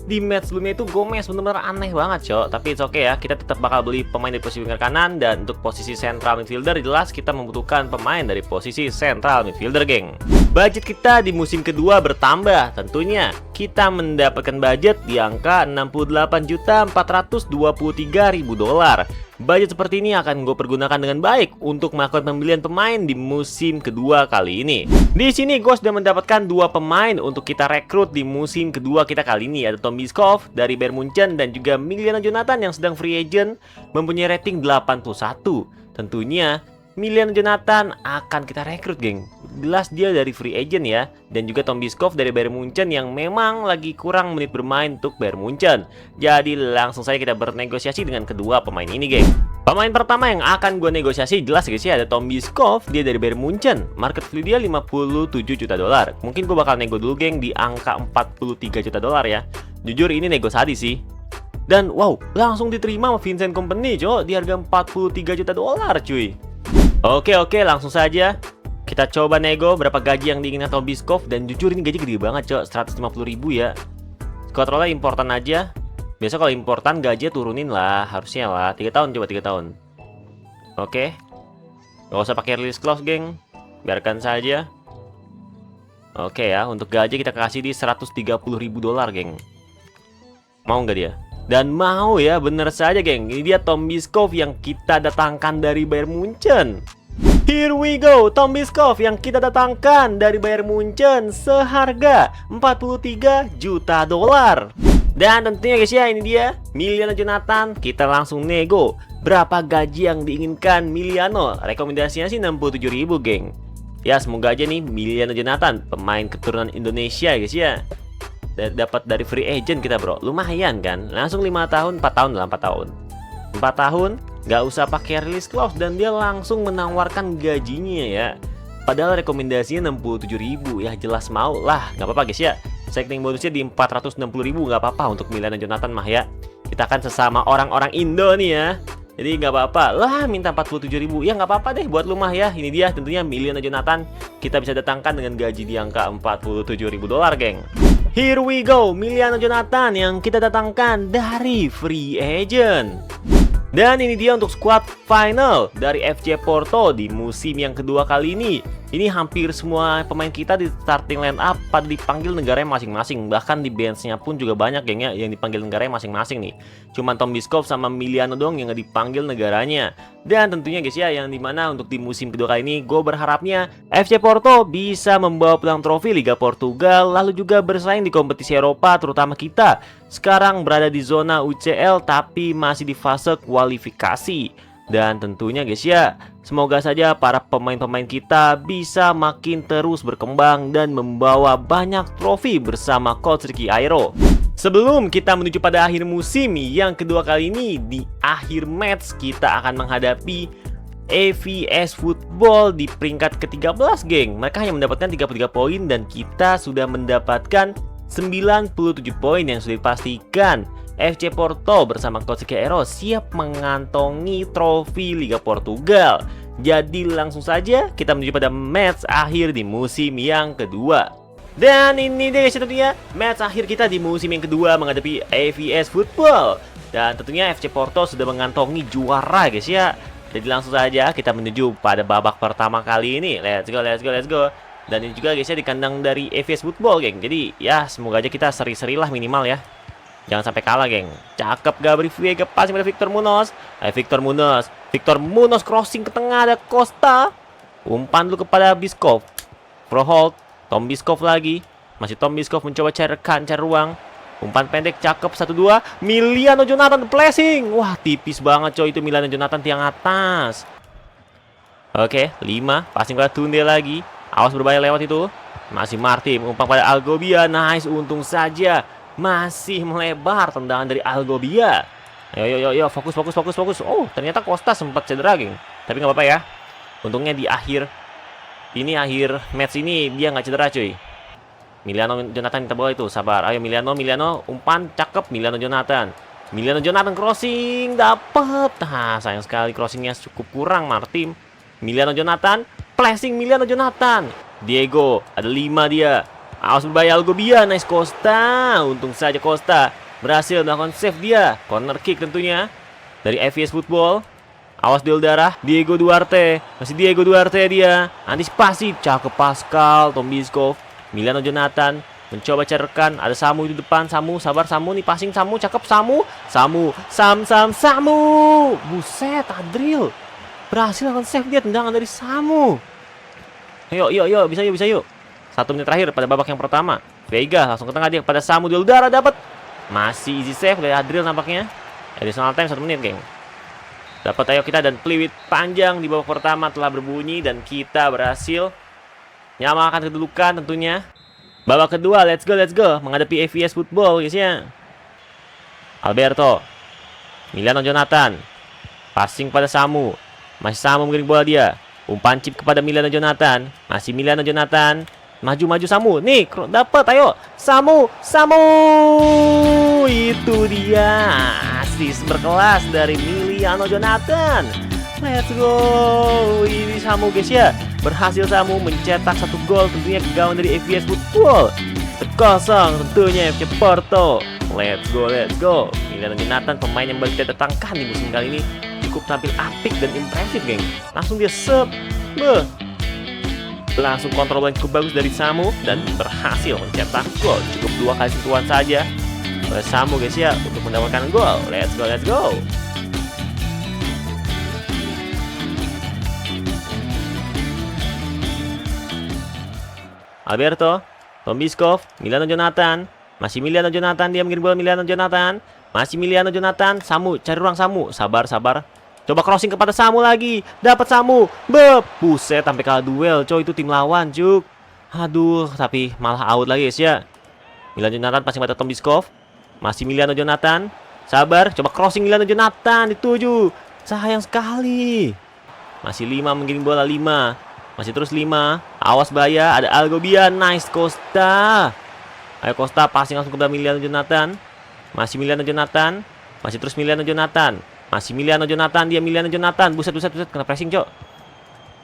di match sebelumnya itu Gomez bener-bener aneh banget, cok. Tapi it's okay ya, kita tetap bakal beli pemain dari posisi winger kanan. Dan untuk posisi central midfielder jelas kita membutuhkan pemain dari posisi central midfielder, geng. Budget kita di musim kedua bertambah. Tentunya kita mendapatkan budget di angka 68.423.000 dolar. Budget seperti ini akan gue pergunakan dengan baik untuk melakukan pembelian pemain di musim kedua kali ini. Di sini gue sudah mendapatkan 2 pemain untuk kita rekrut di musim kedua kita kali ini. Ada Tom Biskov dari Bayern Munchen dan juga Emiliano Jonathan yang sedang free agent mempunyai rating 81. Tentunya Emiliano Jonathan akan kita rekrut, geng. Jelas dia dari free agent ya. Dan juga Tom Biskov dari Bayern Munchen yang memang lagi kurang menit bermain untuk Bayern Munchen. Jadi langsung saja kita bernegosiasi dengan kedua pemain ini, geng. Pemain pertama yang akan gue negosiasi jelas guys ya, ada Tom Biskov. Dia dari Bayern Munchen. Market value dia 57 juta dolar. Mungkin gue bakal nego dulu, geng, di angka 43 juta dolar ya. Jujur ini nego sadis sih. Dan wow, langsung diterima sama Vincent Kompany, cok, di harga 43 juta dolar, cuy. Oke, langsung saja kita coba nego berapa gaji yang diinginkan Tom Biskov. Dan jujur ini gaji gede banget, cok, 150.000 ya. Kontrolnya importan aja. Biasa kalau importan gajinya turunin lah, harusnya lah. 3 tahun, coba 3 tahun. Oke, gak usah pakai release clause, geng. Biarkan saja. Oke ya, untuk gaji kita kasih di 130.000 dolar, geng. Mau nggak dia? Dan mau ya, bener saja, geng. Ini dia Tom Biskov yang kita datangkan dari Bayern Munchen. Here we go, Tom Biskov yang kita datangkan dari Bayern Munchen seharga 43 juta dolar. Dan tentunya guys ya, ini dia Emiliano Jonathan. Kita langsung nego berapa gaji yang diinginkan Emiliano. Rekomendasinya sih 67.000, geng. Ya, semoga aja nih Emiliano Jonathan, pemain keturunan Indonesia guys ya, dapat dari free agent kita, bro. Lumayan kan? Langsung 5 tahun, 4 tahun lah, 4 tahun. 4 tahun, gak usah pakai release clause dan dia langsung menawarkan gajinya ya. Padahal rekomendasinya 67.000 ya, jelas mau lah. Gak apa-apa guys ya. Signing bonusnya di 460.000 gak apa-apa untuk Emiliano Jonathan mah ya. Kita kan sesama orang-orang Indo nih ya. Jadi gak apa-apa lah minta 47.000. Ya gak apa-apa deh buat lu mah ya. Ini dia tentunya Emiliano Jonathan. Kita bisa datangkan dengan gaji di angka 47.000 dolar, geng. Here we go, Emiliano Jonathan yang kita datangkan dari free agent. Dan ini dia untuk squad final dari FC Porto di musim yang kedua kali ini. Ini hampir semua pemain kita di starting line up pada dipanggil negaranya masing-masing. Bahkan di benchnya pun juga banyak, geng ya, yang dipanggil negaranya masing-masing nih. Cuman Tom Biskov sama Emiliano dong yang dipanggil negaranya. Dan tentunya guys ya, yang dimana untuk di musim kedua kali ini gue berharapnya FC Porto bisa membawa pulang trofi Liga Portugal, lalu juga bersaing di kompetisi Eropa, terutama kita sekarang berada di zona UCL tapi masih di fase kualifikasi. Dan tentunya guys ya, semoga saja para pemain-pemain kita bisa makin terus berkembang dan membawa banyak trofi bersama coach Ricky Aero. Sebelum kita menuju pada akhir musim yang kedua kali ini, di akhir match kita akan menghadapi AVS Football di peringkat ke-13, geng. Mereka hanya mendapatkan 33 poin dan kita sudah mendapatkan 97 poin yang sudah dipastikan. FC Porto bersama coach Ricky Aero siap mengantongi trofi Liga Portugal. Jadi langsung saja kita menuju pada match akhir di musim yang kedua. Dan ini dia guys tentunya match akhir kita di musim yang kedua menghadapi AVS Football. Dan tentunya FC Porto sudah mengantongi juara guys ya. Jadi langsung saja kita menuju pada babak pertama kali ini. Let's go, let's go, let's go. Dan ini juga guys ya di kandang dari AVS Football, geng. Jadi ya semoga aja kita seri-seri lah minimal ya. Jangan sampai kalah, geng. Cakep Gabri Veiga, passing pada Victor Munoz. Victor Munoz crossing ke tengah, ada Costa. Umpan dulu kepada Biskov. Pro hold, Tom Biskov lagi. Masih Tom Biskov mencoba cari ruang. Umpan pendek cakep 1-2. Emiliano Jonathan flashing. Wah, tipis banget coy itu Emiliano Jonathan tiang atas. Oke, 5. Passing pada Tunde lagi. Awas berbahaya lewat itu. Masih Martim, umpan pada Algobia. Nice, untung saja masih melebar tendangan dari Algobia. Yo, fokus. Oh, ternyata Costa sempat cedera, geng. Tapi nggak apa-apa ya. Untungnya di akhir match ini dia nggak cedera, cuy. Miliano Jonathan kita bawa itu, sabar. Ayo Miliano, umpan cakep. Miliano Jonathan crossing dapat. Nah, sayang sekali crossingnya cukup kurang, Martim. Miliano Jonathan, flashing Miliano Jonathan. Diego, ada 5 dia. Awas berbahaya Algobia, nice Costa. Untung saja Costa berhasil melakukan save dia. Corner kick tentunya dari FVS Football. Awas duel darah, Diego Duarte. Masih Diego Duarte dia. Antisipasi, cakep Pascal, Tombiskov. Miliano Jonathan mencoba carikan, ada Samu di depan. Samu, sabar Samu nih, passing Samu, cakep Samu. Samu. Buset, Adril berhasil lakukan save dia, tendangan dari Samu. Yuk, bisa yuk. 1 menit terakhir pada babak yang pertama. Vega langsung ke tengah dia kepada Samu, di udara dapat. Masih easy save dari Adril nampaknya. Additional time 1 menit, geng. Dapat ayo kita, dan peluit panjang di babak pertama telah berbunyi dan kita berhasil menyamakan kedudukan tentunya. Babak kedua, let's go menghadapi FVS Football, guys ya. Alberto, Miliano Jonathan, passing pada Samu. Masih Samu mengirim bola dia. Umpan chip kepada Miliano Jonathan. Masih Miliano Jonathan. Maju Samu. Nih, dapat, ayo. Samu. Itu dia. Asis berkelas dari Miliano Jonathan. Let's go. Ini Samu, guys ya. Berhasil Samu mencetak 1 gol tentunya ke gawang dari FVS Football. 1-0 tentunya FC Porto. Let's go. Miliano Jonathan, pemain yang baru kita datangkan di musim kali ini, cukup tampil apik dan impresif, geng. Langsung dia langsung kontrol bola cukup bagus dari Samu dan berhasil mencetak gol. Cukup 2 kali sentuhan saja oleh Samu, guys ya, untuk mendapatkan gol. Let's go. Alberto, Tombiskov, Miliano Jonathan. Masih Miliano Jonathan, dia mengirim bola Miliano Jonathan. Masih Miliano Jonathan, Samu, cari ruang Samu. Sabar. Coba crossing kepada Samu lagi. Dapat Samu. Buset, sampai kalah duel, coy. Itu tim lawan, Cuk. Aduh, tapi malah out lagi, guys ya. Miliano Jonathan passing pada Tombiskov. Masih Miliano Jonathan. Sabar, coba crossing Miliano Jonathan dituju. Sayang sekali. Masih 5 mengirim bola 5. Masih terus 5. Awas bahaya, ada Algobia. Nice Costa. Ayo Costa, passing langsung kepada Miliano Jonathan. Masih Miliano Jonathan. Masih terus Miliano Jonathan. Masih Miliano Jonathan, dia Miliano Jonathan. Buset, kena pressing, cok.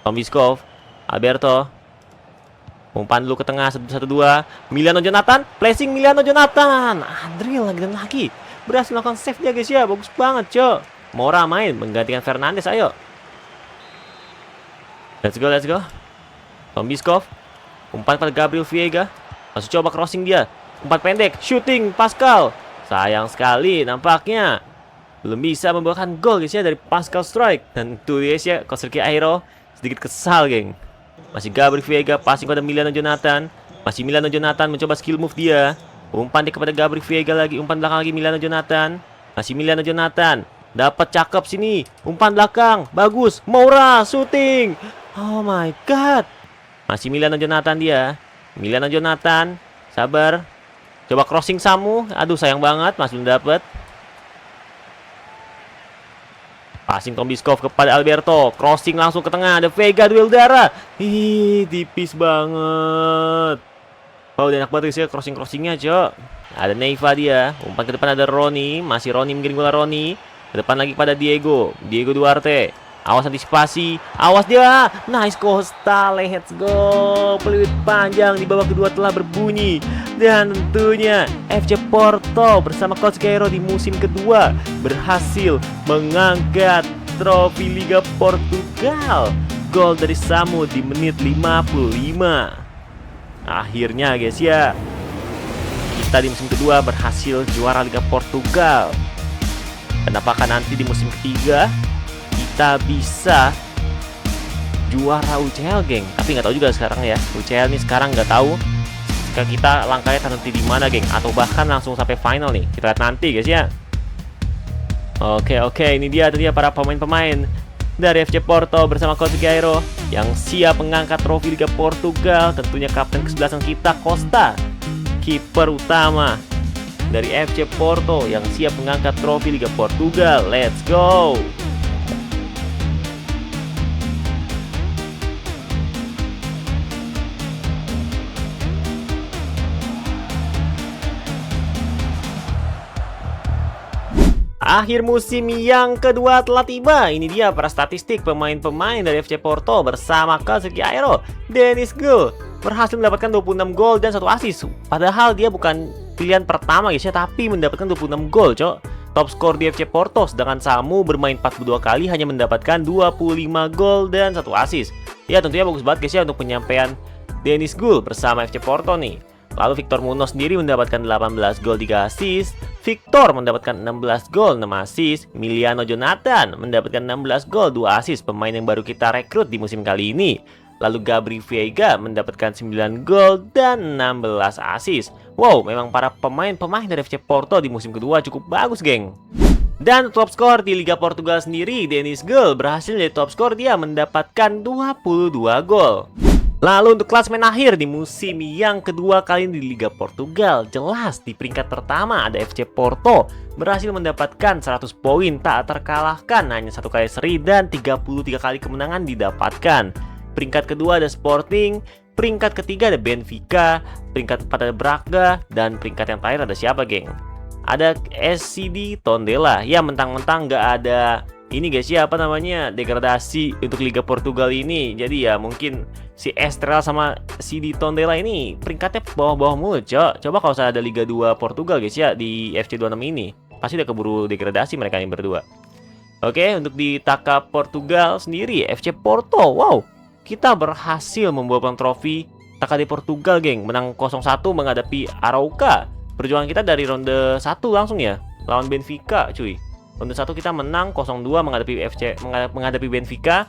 Tombiskov, Alberto. Umpan dulu ke tengah, 1-2. Miliano Jonathan, placing Miliano Jonathan. Adril lagi. Berhasil melakukan save dia, guys ya. Bagus banget, cok. Mora main menggantikan Fernandes, ayo. Let's go. Tombiskov. Umpan pada Gabriel Veiga. Langsung coba crossing dia. Umpan pendek, shooting Pascal. Sayang sekali nampaknya belum bisa membawakan gol, guys ya, dari Pascal Strike. Dan itu, guys ya, Costa Aero sedikit kesal, geng. Masih Gabriel Veiga passing pada Miliano Jonathan. Masih Miliano Jonathan mencoba skill move dia. Umpan dia kepada Gabriel Veiga lagi. Umpan belakang lagi Miliano Jonathan. Masih Miliano Jonathan. Dapat cakep sini. Umpan belakang. Bagus. Moura shooting. Oh my god. Masih Miliano Jonathan dia. Miliano Jonathan. Sabar. Coba crossing Samu. Aduh, sayang banget. Masih belum dapat. Passing Tombiskov kepada Alberto. Crossing langsung ke tengah. Ada Veiga, duel darah. Tipis banget. Oh, udah enak banget, guys ya, crossingnya, cok. Ada Neiva dia. Umpan ke depan ada Roni. Masih Roni mengirim bola Roni. Ke depan lagi pada Diego Duarte. Awas antisipasi. Awas dia. Nice Costa. Let's go. Peluit panjang di babak kedua telah berbunyi. Dan tentunya FC Porto bersama Coach Cairo di musim kedua berhasil mengangkat trofi Liga Portugal. Gol dari Samu di menit 55. Akhirnya, guys ya, kita di musim kedua berhasil juara Liga Portugal. Dan apakah nanti di musim ketiga kita bisa juara UCL, geng? Tapi nggak tahu juga sekarang ya. UCL nih sekarang nggak tahu kita langkahnya nanti di mana, geng, atau bahkan langsung sampai final nih. Kita lihat nanti, guys ya. Oke, ini dia para pemain-pemain dari FC Porto bersama Coach Gairo yang siap mengangkat trofi Liga Portugal. Tentunya kapten kesebelasan kita Costa, kiper utama dari FC Porto yang siap mengangkat trofi Liga Portugal. Let's go! Akhir musim yang kedua telah tiba. Ini dia para statistik pemain-pemain dari FC Porto bersama Coach Gairo. Dennis Gul berhasil mendapatkan 26 gol dan 1 assist. Padahal dia bukan pilihan pertama guys ya, tapi mendapatkan 26 gol, cok. Top skor di FC Porto, sedangkan Samu bermain 42 kali hanya mendapatkan 25 gol dan 1 assist. Ya tentunya bagus banget guys ya untuk penyampaian Dennis Gul bersama FC Porto nih. Lalu Victor Munoz sendiri mendapatkan 18 gol 3 assist. Victor mendapatkan 16 gol 6 assist. Emiliano Jonathan mendapatkan 16 gol 2 assist, pemain yang baru kita rekrut di musim kali ini. Lalu Gabri Veiga mendapatkan 9 gol dan 16 assist. Wow, memang para pemain-pemain dari FC Porto di musim kedua cukup bagus, geng. Dan top skor di Liga Portugal sendiri, Dennis Gul berhasil jadi top skor, dia mendapatkan 22 gol. Lalu untuk klasemen akhir di musim yang kedua kali ini di Liga Portugal, jelas di peringkat pertama ada FC Porto berhasil mendapatkan 100 poin tak terkalahkan, hanya 1 kali seri dan 33 kali kemenangan didapatkan. Peringkat kedua ada Sporting, peringkat ketiga ada Benfica, peringkat keempat ada Braga, dan peringkat yang terakhir ada siapa, geng? Ada SCD Tondela. Ya mentang-mentang nggak ada ini guys ya, apa namanya, degradasi untuk Liga Portugal ini. Jadi ya mungkin si Estrela sama si di Tondela ini peringkatnya bawah-bawah mulu, cok. Coba kalau saya ada Liga 2 Portugal guys ya di FC26 ini, pasti udah keburu degradasi mereka yang berdua. Oke, untuk di Taka Portugal sendiri, FC Porto, wow, kita berhasil membawa trofi Taka di Portugal, geng. Menang 0-1 menghadapi Arauca. Perjuangan kita dari ronde 1 langsung ya, lawan Benfica, cuy. Ronde 1 kita menang 0-2 menghadapi Benfica.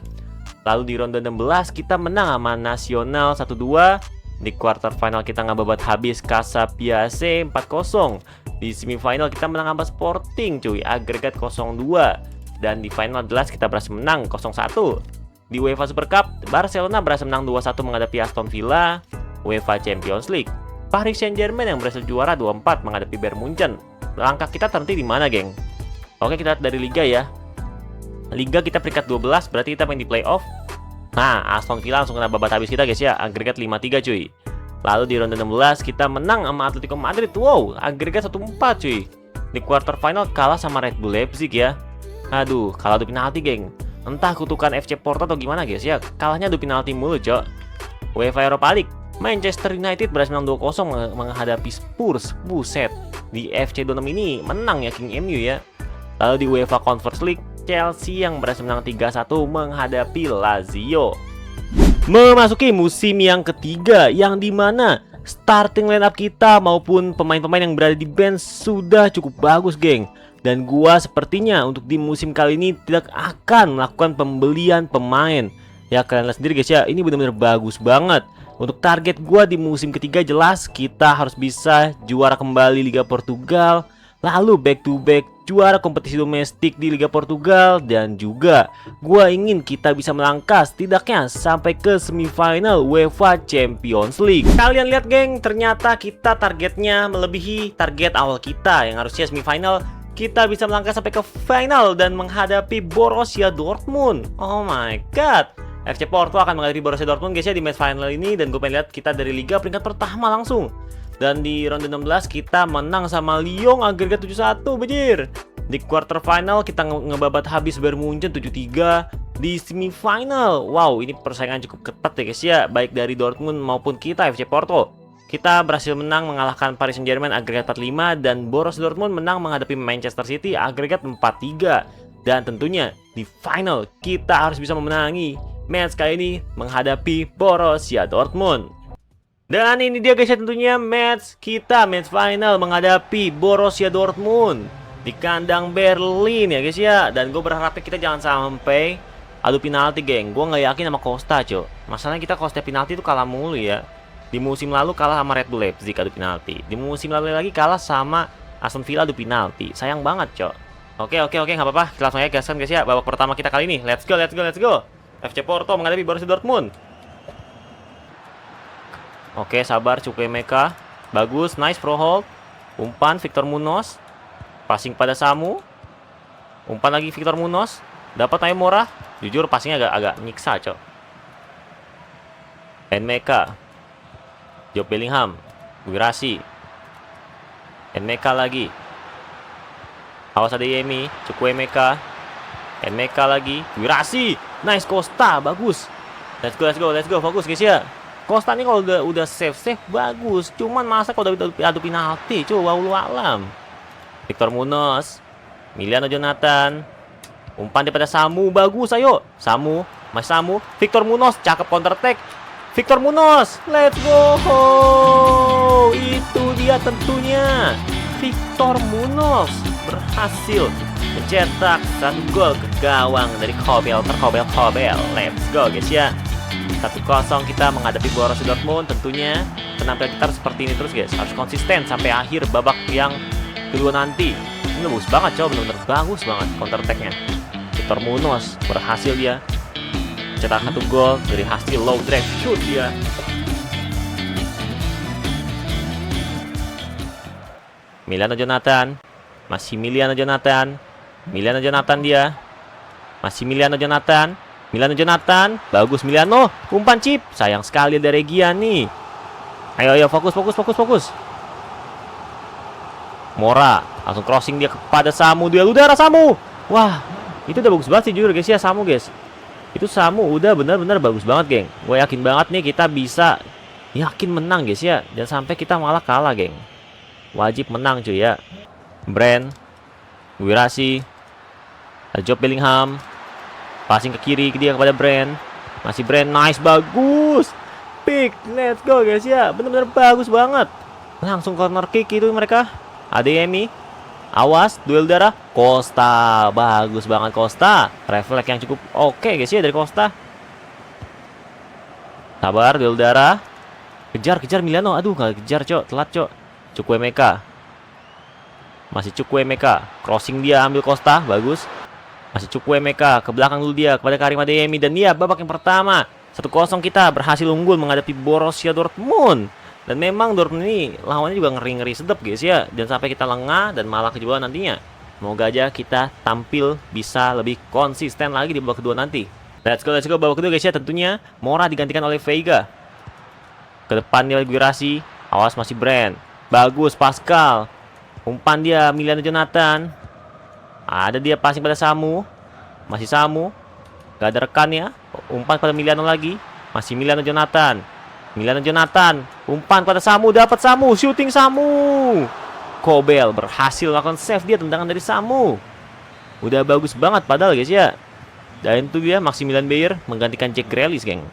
Lalu di ronde 16 kita menang sama Nacional 1-2. Di quarter final kita ngebabat habis Casapiase 4-0. Di semifinal kita menang sama Sporting, cuy, agregat 0-2. Dan di final jelas kita berhasil menang 0-1. Di UEFA Super Cup, Barcelona berhasil menang 2-1 menghadapi Aston Villa. UEFA Champions League, Paris Saint-Germain yang berhasil juara 2-4 menghadapi Bayern Munchen. Langkah kita terhenti di mana, geng? Oke, kita lihat dari Liga ya. Liga kita peringkat 12, berarti kita main di playoff. Nah, Aston Villa langsung kena babat habis kita guys ya, agregat 5-3, cuy. Lalu di ronde 16 kita menang sama Atletico Madrid. Wow, agregat 1-4, cuy. Di quarter final kalah sama Red Bull Leipzig ya. Aduh, kalah adu penalti, geng. Entah kutukan FC Porto atau gimana guys ya, kalahnya adu penalti mulu, cok. UEFA Europa League, Manchester United berhasil menang 2-0 menghadapi Spurs. Buset, di FC26 ini menang ya King MU ya. Lalu di UEFA Conference League, Chelsea yang berhasil menang 3-1 menghadapi Lazio. Memasuki musim yang ketiga, yang dimana starting lineup kita maupun pemain-pemain yang berada di bench sudah cukup bagus, geng. Dan gua sepertinya untuk di musim kali ini tidak akan melakukan pembelian pemain. Ya kalian lihat sendiri guys ya, ini benar-benar bagus banget. Untuk target gua di musim ketiga jelas kita harus bisa juara kembali Liga Portugal, lalu back to back juara kompetisi domestik di Liga Portugal, dan juga gua ingin kita bisa melangkah setidaknya sampai ke semifinal UEFA Champions League. Kalian lihat, geng, ternyata kita targetnya melebihi target awal kita yang harusnya semifinal. Kita bisa melangkah sampai ke final dan menghadapi Borussia Dortmund. Oh my god, FC Porto akan menghadapi Borussia Dortmund guys ya di match final ini. Dan gue pengen lihat kita dari Liga peringkat pertama langsung. Dan di ronde 16 kita menang sama Lyon agregat 7-1, bejir. Di quarter final kita ngebabat habis Bayern Munchen 7-3. Di semifinal, wow, ini persaingan cukup ketat ya guys ya, baik dari Dortmund maupun kita FC Porto. Kita berhasil menang mengalahkan Paris Saint-Germain agregat 4-5, dan Borussia Dortmund menang menghadapi Manchester City agregat 4-3. Dan tentunya di final kita harus bisa memenangi match kali ini menghadapi Borussia Dortmund. Dan ini dia guys ya, tentunya match kita, match final menghadapi Borussia Dortmund di kandang Berlin ya guys ya. Dan gue berharapnya kita jangan sampai adu penalti, geng. Gue nggak yakin sama Costa, cok. Masalahnya kita Costa penalti itu kalah mulu ya. Di musim lalu kalah sama Red Bull Leipzig adu penalti. Di musim lalu lagi kalah sama Aston Villa adu penalti. Sayang banget, cok. Oke, nggak apa-apa. Kita langsung aja gaskan guys ya. Babak pertama kita kali ini. Let's go. FC Porto menghadapi Borussia Dortmund. Oke, sabar Chukwuemeka. Bagus, nice pro hold. Umpan Victor Munoz. Passing pada Samu. Umpan lagi Victor Munoz. Dapat Ayo Mora. Jujur passingnya agak nyiksa, cok. Enmeka. Job Bellingham. Guirassy. Enmeka lagi. Awas ada Yemi. Chukwuemeka. Enmeka lagi. Guirassy. Nice Costa, bagus. Let's go. Fokus guys ya. Costa ini kalau udah save bagus. Cuman masa kalau udah adu penalti, coba walau alam. Victor Munoz. Emiliano Jonathan. Umpan daripada Samu, bagus, ayo. Samu, Mas Samu. Victor Munoz, cakep counter attack. Victor Munoz, let's go. Itu dia tentunya. Victor Munoz berhasil mencetak 1 gol ke gawang dari Kobel. Let's go guys ya. 1-0 kita menghadapi Borussia Dortmund. Tentunya penampilan kita harus seperti ini terus guys. Harus konsisten sampai akhir babak yang kedua nanti. Ini bagus banget coba, benar-benar bagus banget counter attack-nya. Victor Munoz berhasil dia cetak 1 gol dari hasil low drive shoot dia. Emiliano Jonathan. Masih Emiliano Jonathan dia. Masih Emiliano Jonathan. Bagus Emiliano. Umpan chip. Sayang sekali dari Gian nih. Ayo fokus. Mora langsung crossing dia kepada Samu. Duel udara Samu. Wah, itu udah bagus banget sih jujur guys ya Samu guys. Itu Samu udah benar-benar bagus banget, geng. Gue yakin banget nih kita bisa menang guys ya. Jangan sampai kita malah kalah, geng. Wajib menang cuy ya. Brand, Guirassy, Job Bellingham, passing ke kiri dia kepada Brand. Masih Brand, nice, bagus. Pick, let's go guys ya. Benar-benar bagus banget. Langsung corner kick itu mereka. Adeyemi. Awas, duel darah. Costa, bagus banget Costa. Refleks yang cukup oke guys ya dari Costa. Sabar, duel darah. Kejar Milano. Aduh, nggak kejar cok, telat cok. Chukwuemeka. Masih Chukwuemeka. Crossing dia ambil Costa, bagus. Masih Chukwuemeka, ke belakang dulu dia kepada Karim Adeyemi. Dan dia babak yang pertama 1-0 kita berhasil unggul menghadapi Borussia Dortmund. Dan memang Dortmund ini lawannya juga ngeri-ngeri sedap guys ya. Jangan sampai kita lengah dan malah kejuaraan nantinya. Semoga aja kita tampil bisa lebih konsisten lagi di babak kedua nanti. Let's go babak kedua guys ya. Tentunya Mora digantikan oleh Veiga. Ke depan dia Guirassy. Awas masih Brand. Bagus Pascal. Umpan dia Emiliano Jonathan. Ada dia passing pada Samu. Masih Samu. Gak ada rekannya. Umpan pada Emiliano lagi. Masih Emiliano Jonathan. Umpan pada Samu, dapat Samu, shooting Samu. Kobel berhasil melakukan save dia, tendangan dari Samu. Udah bagus banget padahal guys ya. Dan itu dia Maximilian Bayer menggantikan Jack Grealish, geng.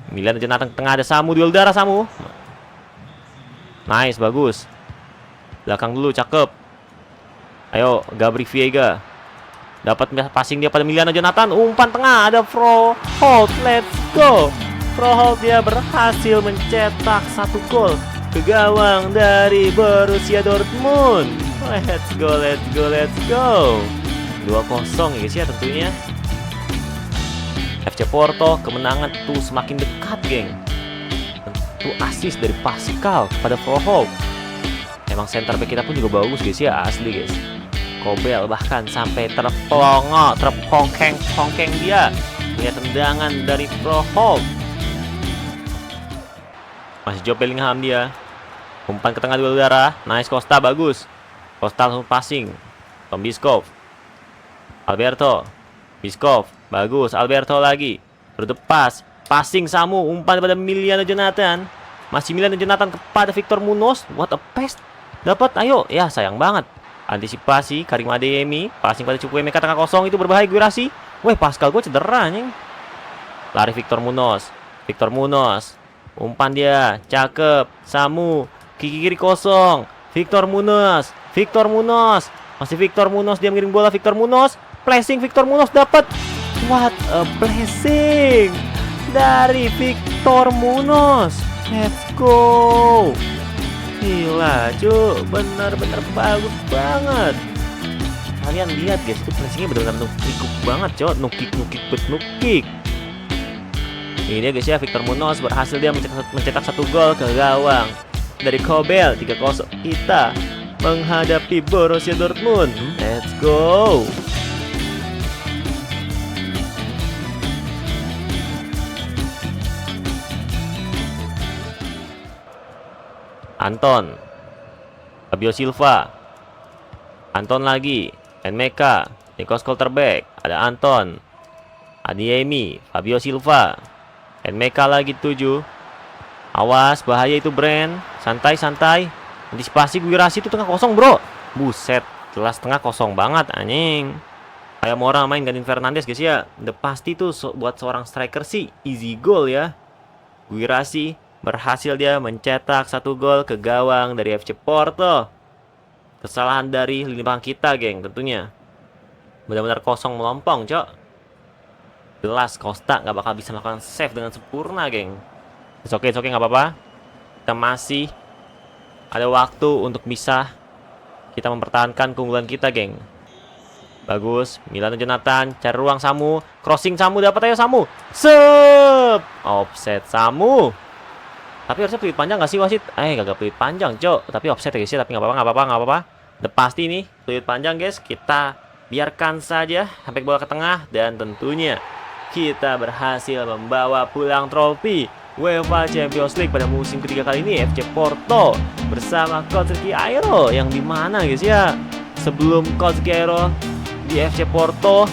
Emiliano Jonathan tengah, ada Samu, duel darah Samu. Nice, bagus. Belakang dulu, cakep. Ayo, Gabri Veiga. Dapat passing dia pada Emiliano Jonathan. Umpan tengah, ada Pro Hold, let's go. Pro Hold dia berhasil mencetak 1 gol ke gawang dari Borussia Dortmund. Let's go. 2-0 guys ya tentunya. FC Porto kemenangan tuh semakin dekat, geng. Tentu assist dari Pascal kepada Pro Hold. Emang center back kita pun juga bagus guys ya, asli guys. Kobel bahkan sampai terpongkeng dia. Lihat tendangan dari Pro Hold. Masih Job Bellingham dia. Umpan ke tengah duel udara. Nice Costa, bagus. Costa langsung passing. Tom Biskov. Alberto. Biskov, bagus. Alberto lagi. Berdepas. Passing Samu. Umpan pada Emiliano Jonathan. Masih Emiliano Jonathan kepada Victor Munoz. What a pass. Dapat, ayo. Ya, sayang banget. Antisipasi Karim Adeyemi. Passing pada Chukwuemeka tengah kosong. Itu berbahaya Guirassy. Weh, Pascal gue cedera nih. Lari Victor Munoz. Umpan dia, cakep. Samu, kiri kosong. Victor Munoz. Masih Victor Munoz, dia mengirim bola. Victor Munoz, placing Victor Munoz dapat. What a blessing dari Victor Munoz. Let's go. Gila, cuy, benar-benar bagus banget. Kalian lihat guys, itu pressingnya benar-benar nukik banget cok, nukik nukik. Ini dia guys ya, Victor Munoz berhasil dia mencetak 1 gol ke gawang. Dari Kobel 3-0 kita menghadapi Borussia Dortmund. Let's go. Anton, Fabio Silva, Anton lagi, Enmeka, Nikos Schlotterbeck, ada Anton, Adiemi, Fabio Silva, Enmeka lagi 7. Awas, bahaya itu Brand. Santai. Antisipasi Guirassy itu tengah kosong bro. Buset, jelas tengah kosong banget anjing. Kayak mau orang main gantiin Fernandes guys ya. Udah pasti tuh buat seorang striker sih easy goal ya. Guirassy berhasil dia mencetak 1 gol ke gawang dari FC Porto. Kesalahan dari lini belakang kita geng tentunya. Benar-benar kosong melompong cok. Jelas Costa nggak bakal bisa melakukan save dengan sempurna geng. Oke nggak apa-apa. Kita masih ada waktu untuk bisa kita mempertahankan keunggulan kita geng. Bagus, Milan Jonathan cari ruang Samu, crossing Samu, dapat ayo Samu. Sep, offset Samu. Tapi harusnya peluit panjang nggak sih wasit? Gak peluit panjang cok. Tapi offset ya guys ya, tapi nggak apa-apa. Udah pasti nih peluit panjang guys. Kita biarkan saja sampai bola ke tengah. Dan tentunya kita berhasil membawa pulang trofi UEFA Champions League pada musim ketiga kali ini. FC Porto bersama Coach Ricky Airo, yang dimana guys ya, sebelum Coach Ricky Airo di FC Porto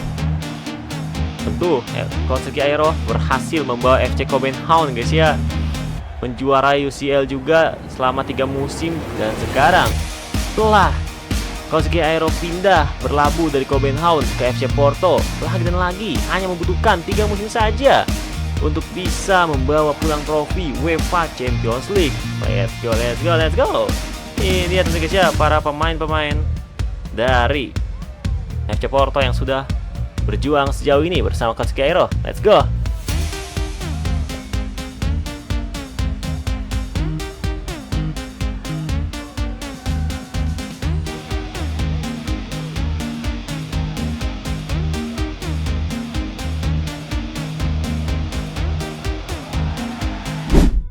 tentu Coach Ricky Airo berhasil membawa FC Copenhagen guys ya, menjuarai UCL juga selama 3 musim. Dan sekarang setelah Coach Ricky Airo pindah berlabuh dari Copenhagen ke FC Porto, lagi dan lagi hanya membutuhkan 3 musim saja untuk bisa membawa pulang trofi UEFA Champions League. Let's go. Ini dia tentu guys ya, para pemain-pemain dari FC Porto yang sudah berjuang sejauh ini bersama Coach Ricky Airo. Let's go.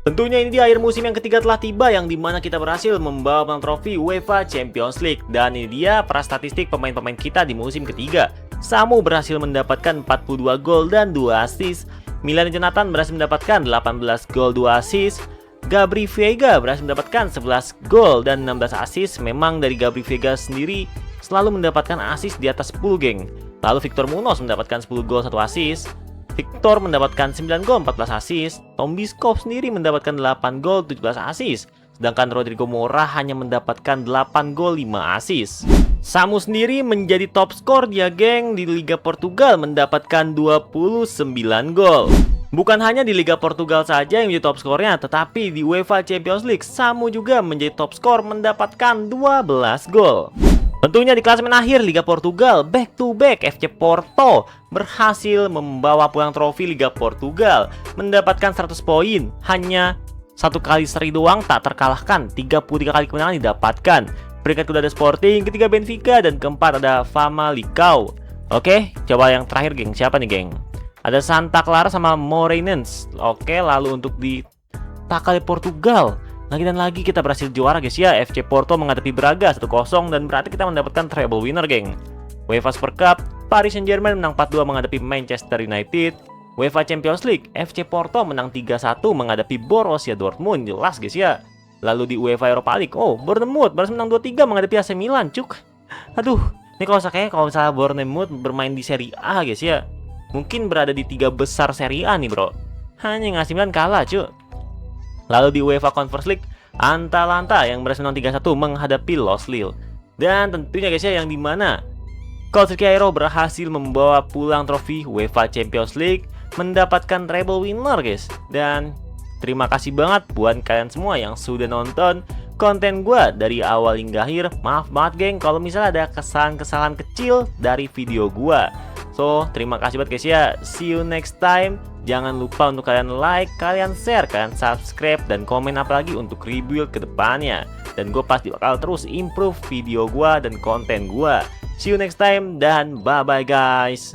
Tentunya ini di akhir musim yang ketiga telah tiba, yang dimana kita berhasil membawa pulang trofi UEFA Champions League. Dan ini dia para statistik pemain-pemain kita di musim ketiga. Samu berhasil mendapatkan 42 gol dan 2 assist. Milan Jonathan berhasil mendapatkan 18 gol 2 assist. Gabry Veiga berhasil mendapatkan 11 gol dan 16 assist. Memang dari Gabry Veiga sendiri selalu mendapatkan assist di atas 10 geng. Lalu Victor Munoz mendapatkan 10 gol 1 assist. Victor mendapatkan 9 gol 14 assist. Tom Bischoff sendiri mendapatkan 8 gol 17 assist. Sedangkan Rodrigo Moura hanya mendapatkan 8 gol 5 assist. Samu sendiri menjadi top skor dia geng di Liga Portugal, mendapatkan 29 gol. Bukan hanya di Liga Portugal saja yang menjadi top skornya, tetapi di UEFA Champions League Samu juga menjadi top skor mendapatkan 12 gol. Tentunya di klasemen akhir Liga Portugal, back to back FC Porto berhasil membawa pulang trofi Liga Portugal, mendapatkan 100 poin, hanya 1 kali seri doang tak terkalahkan, 33 kali kemenangan didapatkan. Peringkat kedua ada Sporting, ketiga Benfica, dan keempat ada Famalicão. Oke, coba yang terakhir geng, siapa nih geng? Ada Santa Clara sama Moreirense. Oke, lalu untuk di Takale Portugal, lagi dan lagi kita berhasil juara guys ya. FC Porto menghadapi Braga 1-0, dan berarti kita mendapatkan treble winner geng. UEFA Super Cup, Paris Saint-Germain menang 4-2 menghadapi Manchester United. UEFA Champions League, FC Porto menang 3-1 menghadapi Borussia Dortmund. Jelas guys ya. Lalu di UEFA Europa League, Bournemouth berhasil menang 2-3 menghadapi AC Milan cuk. Aduh, ini kalau misalnya Bournemouth bermain di Serie A guys ya, mungkin berada di 3 besar Serie A nih bro. Hanya AC Milan kalah cuk. Lalu di UEFA Conference League, Atalanta yang berhasil menang 3-1 menghadapi Los Lille. Dan tentunya guys ya, yang dimana Coach Ricky Airo berhasil membawa pulang trofi UEFA Champions League, mendapatkan treble winner guys. Dan terima kasih banget buat kalian semua yang sudah nonton konten gua dari awal hingga akhir. Maaf banget geng kalau misalnya ada kesalahan-kesalahan kecil dari video gua. So, terima kasih banget guys ya. See you next time. Jangan lupa untuk kalian like, kalian share, kalian subscribe, dan komen apalagi untuk rebuild ke depannya. Dan gue pasti bakal terus improve video gue dan konten gue. See you next time dan bye-bye guys.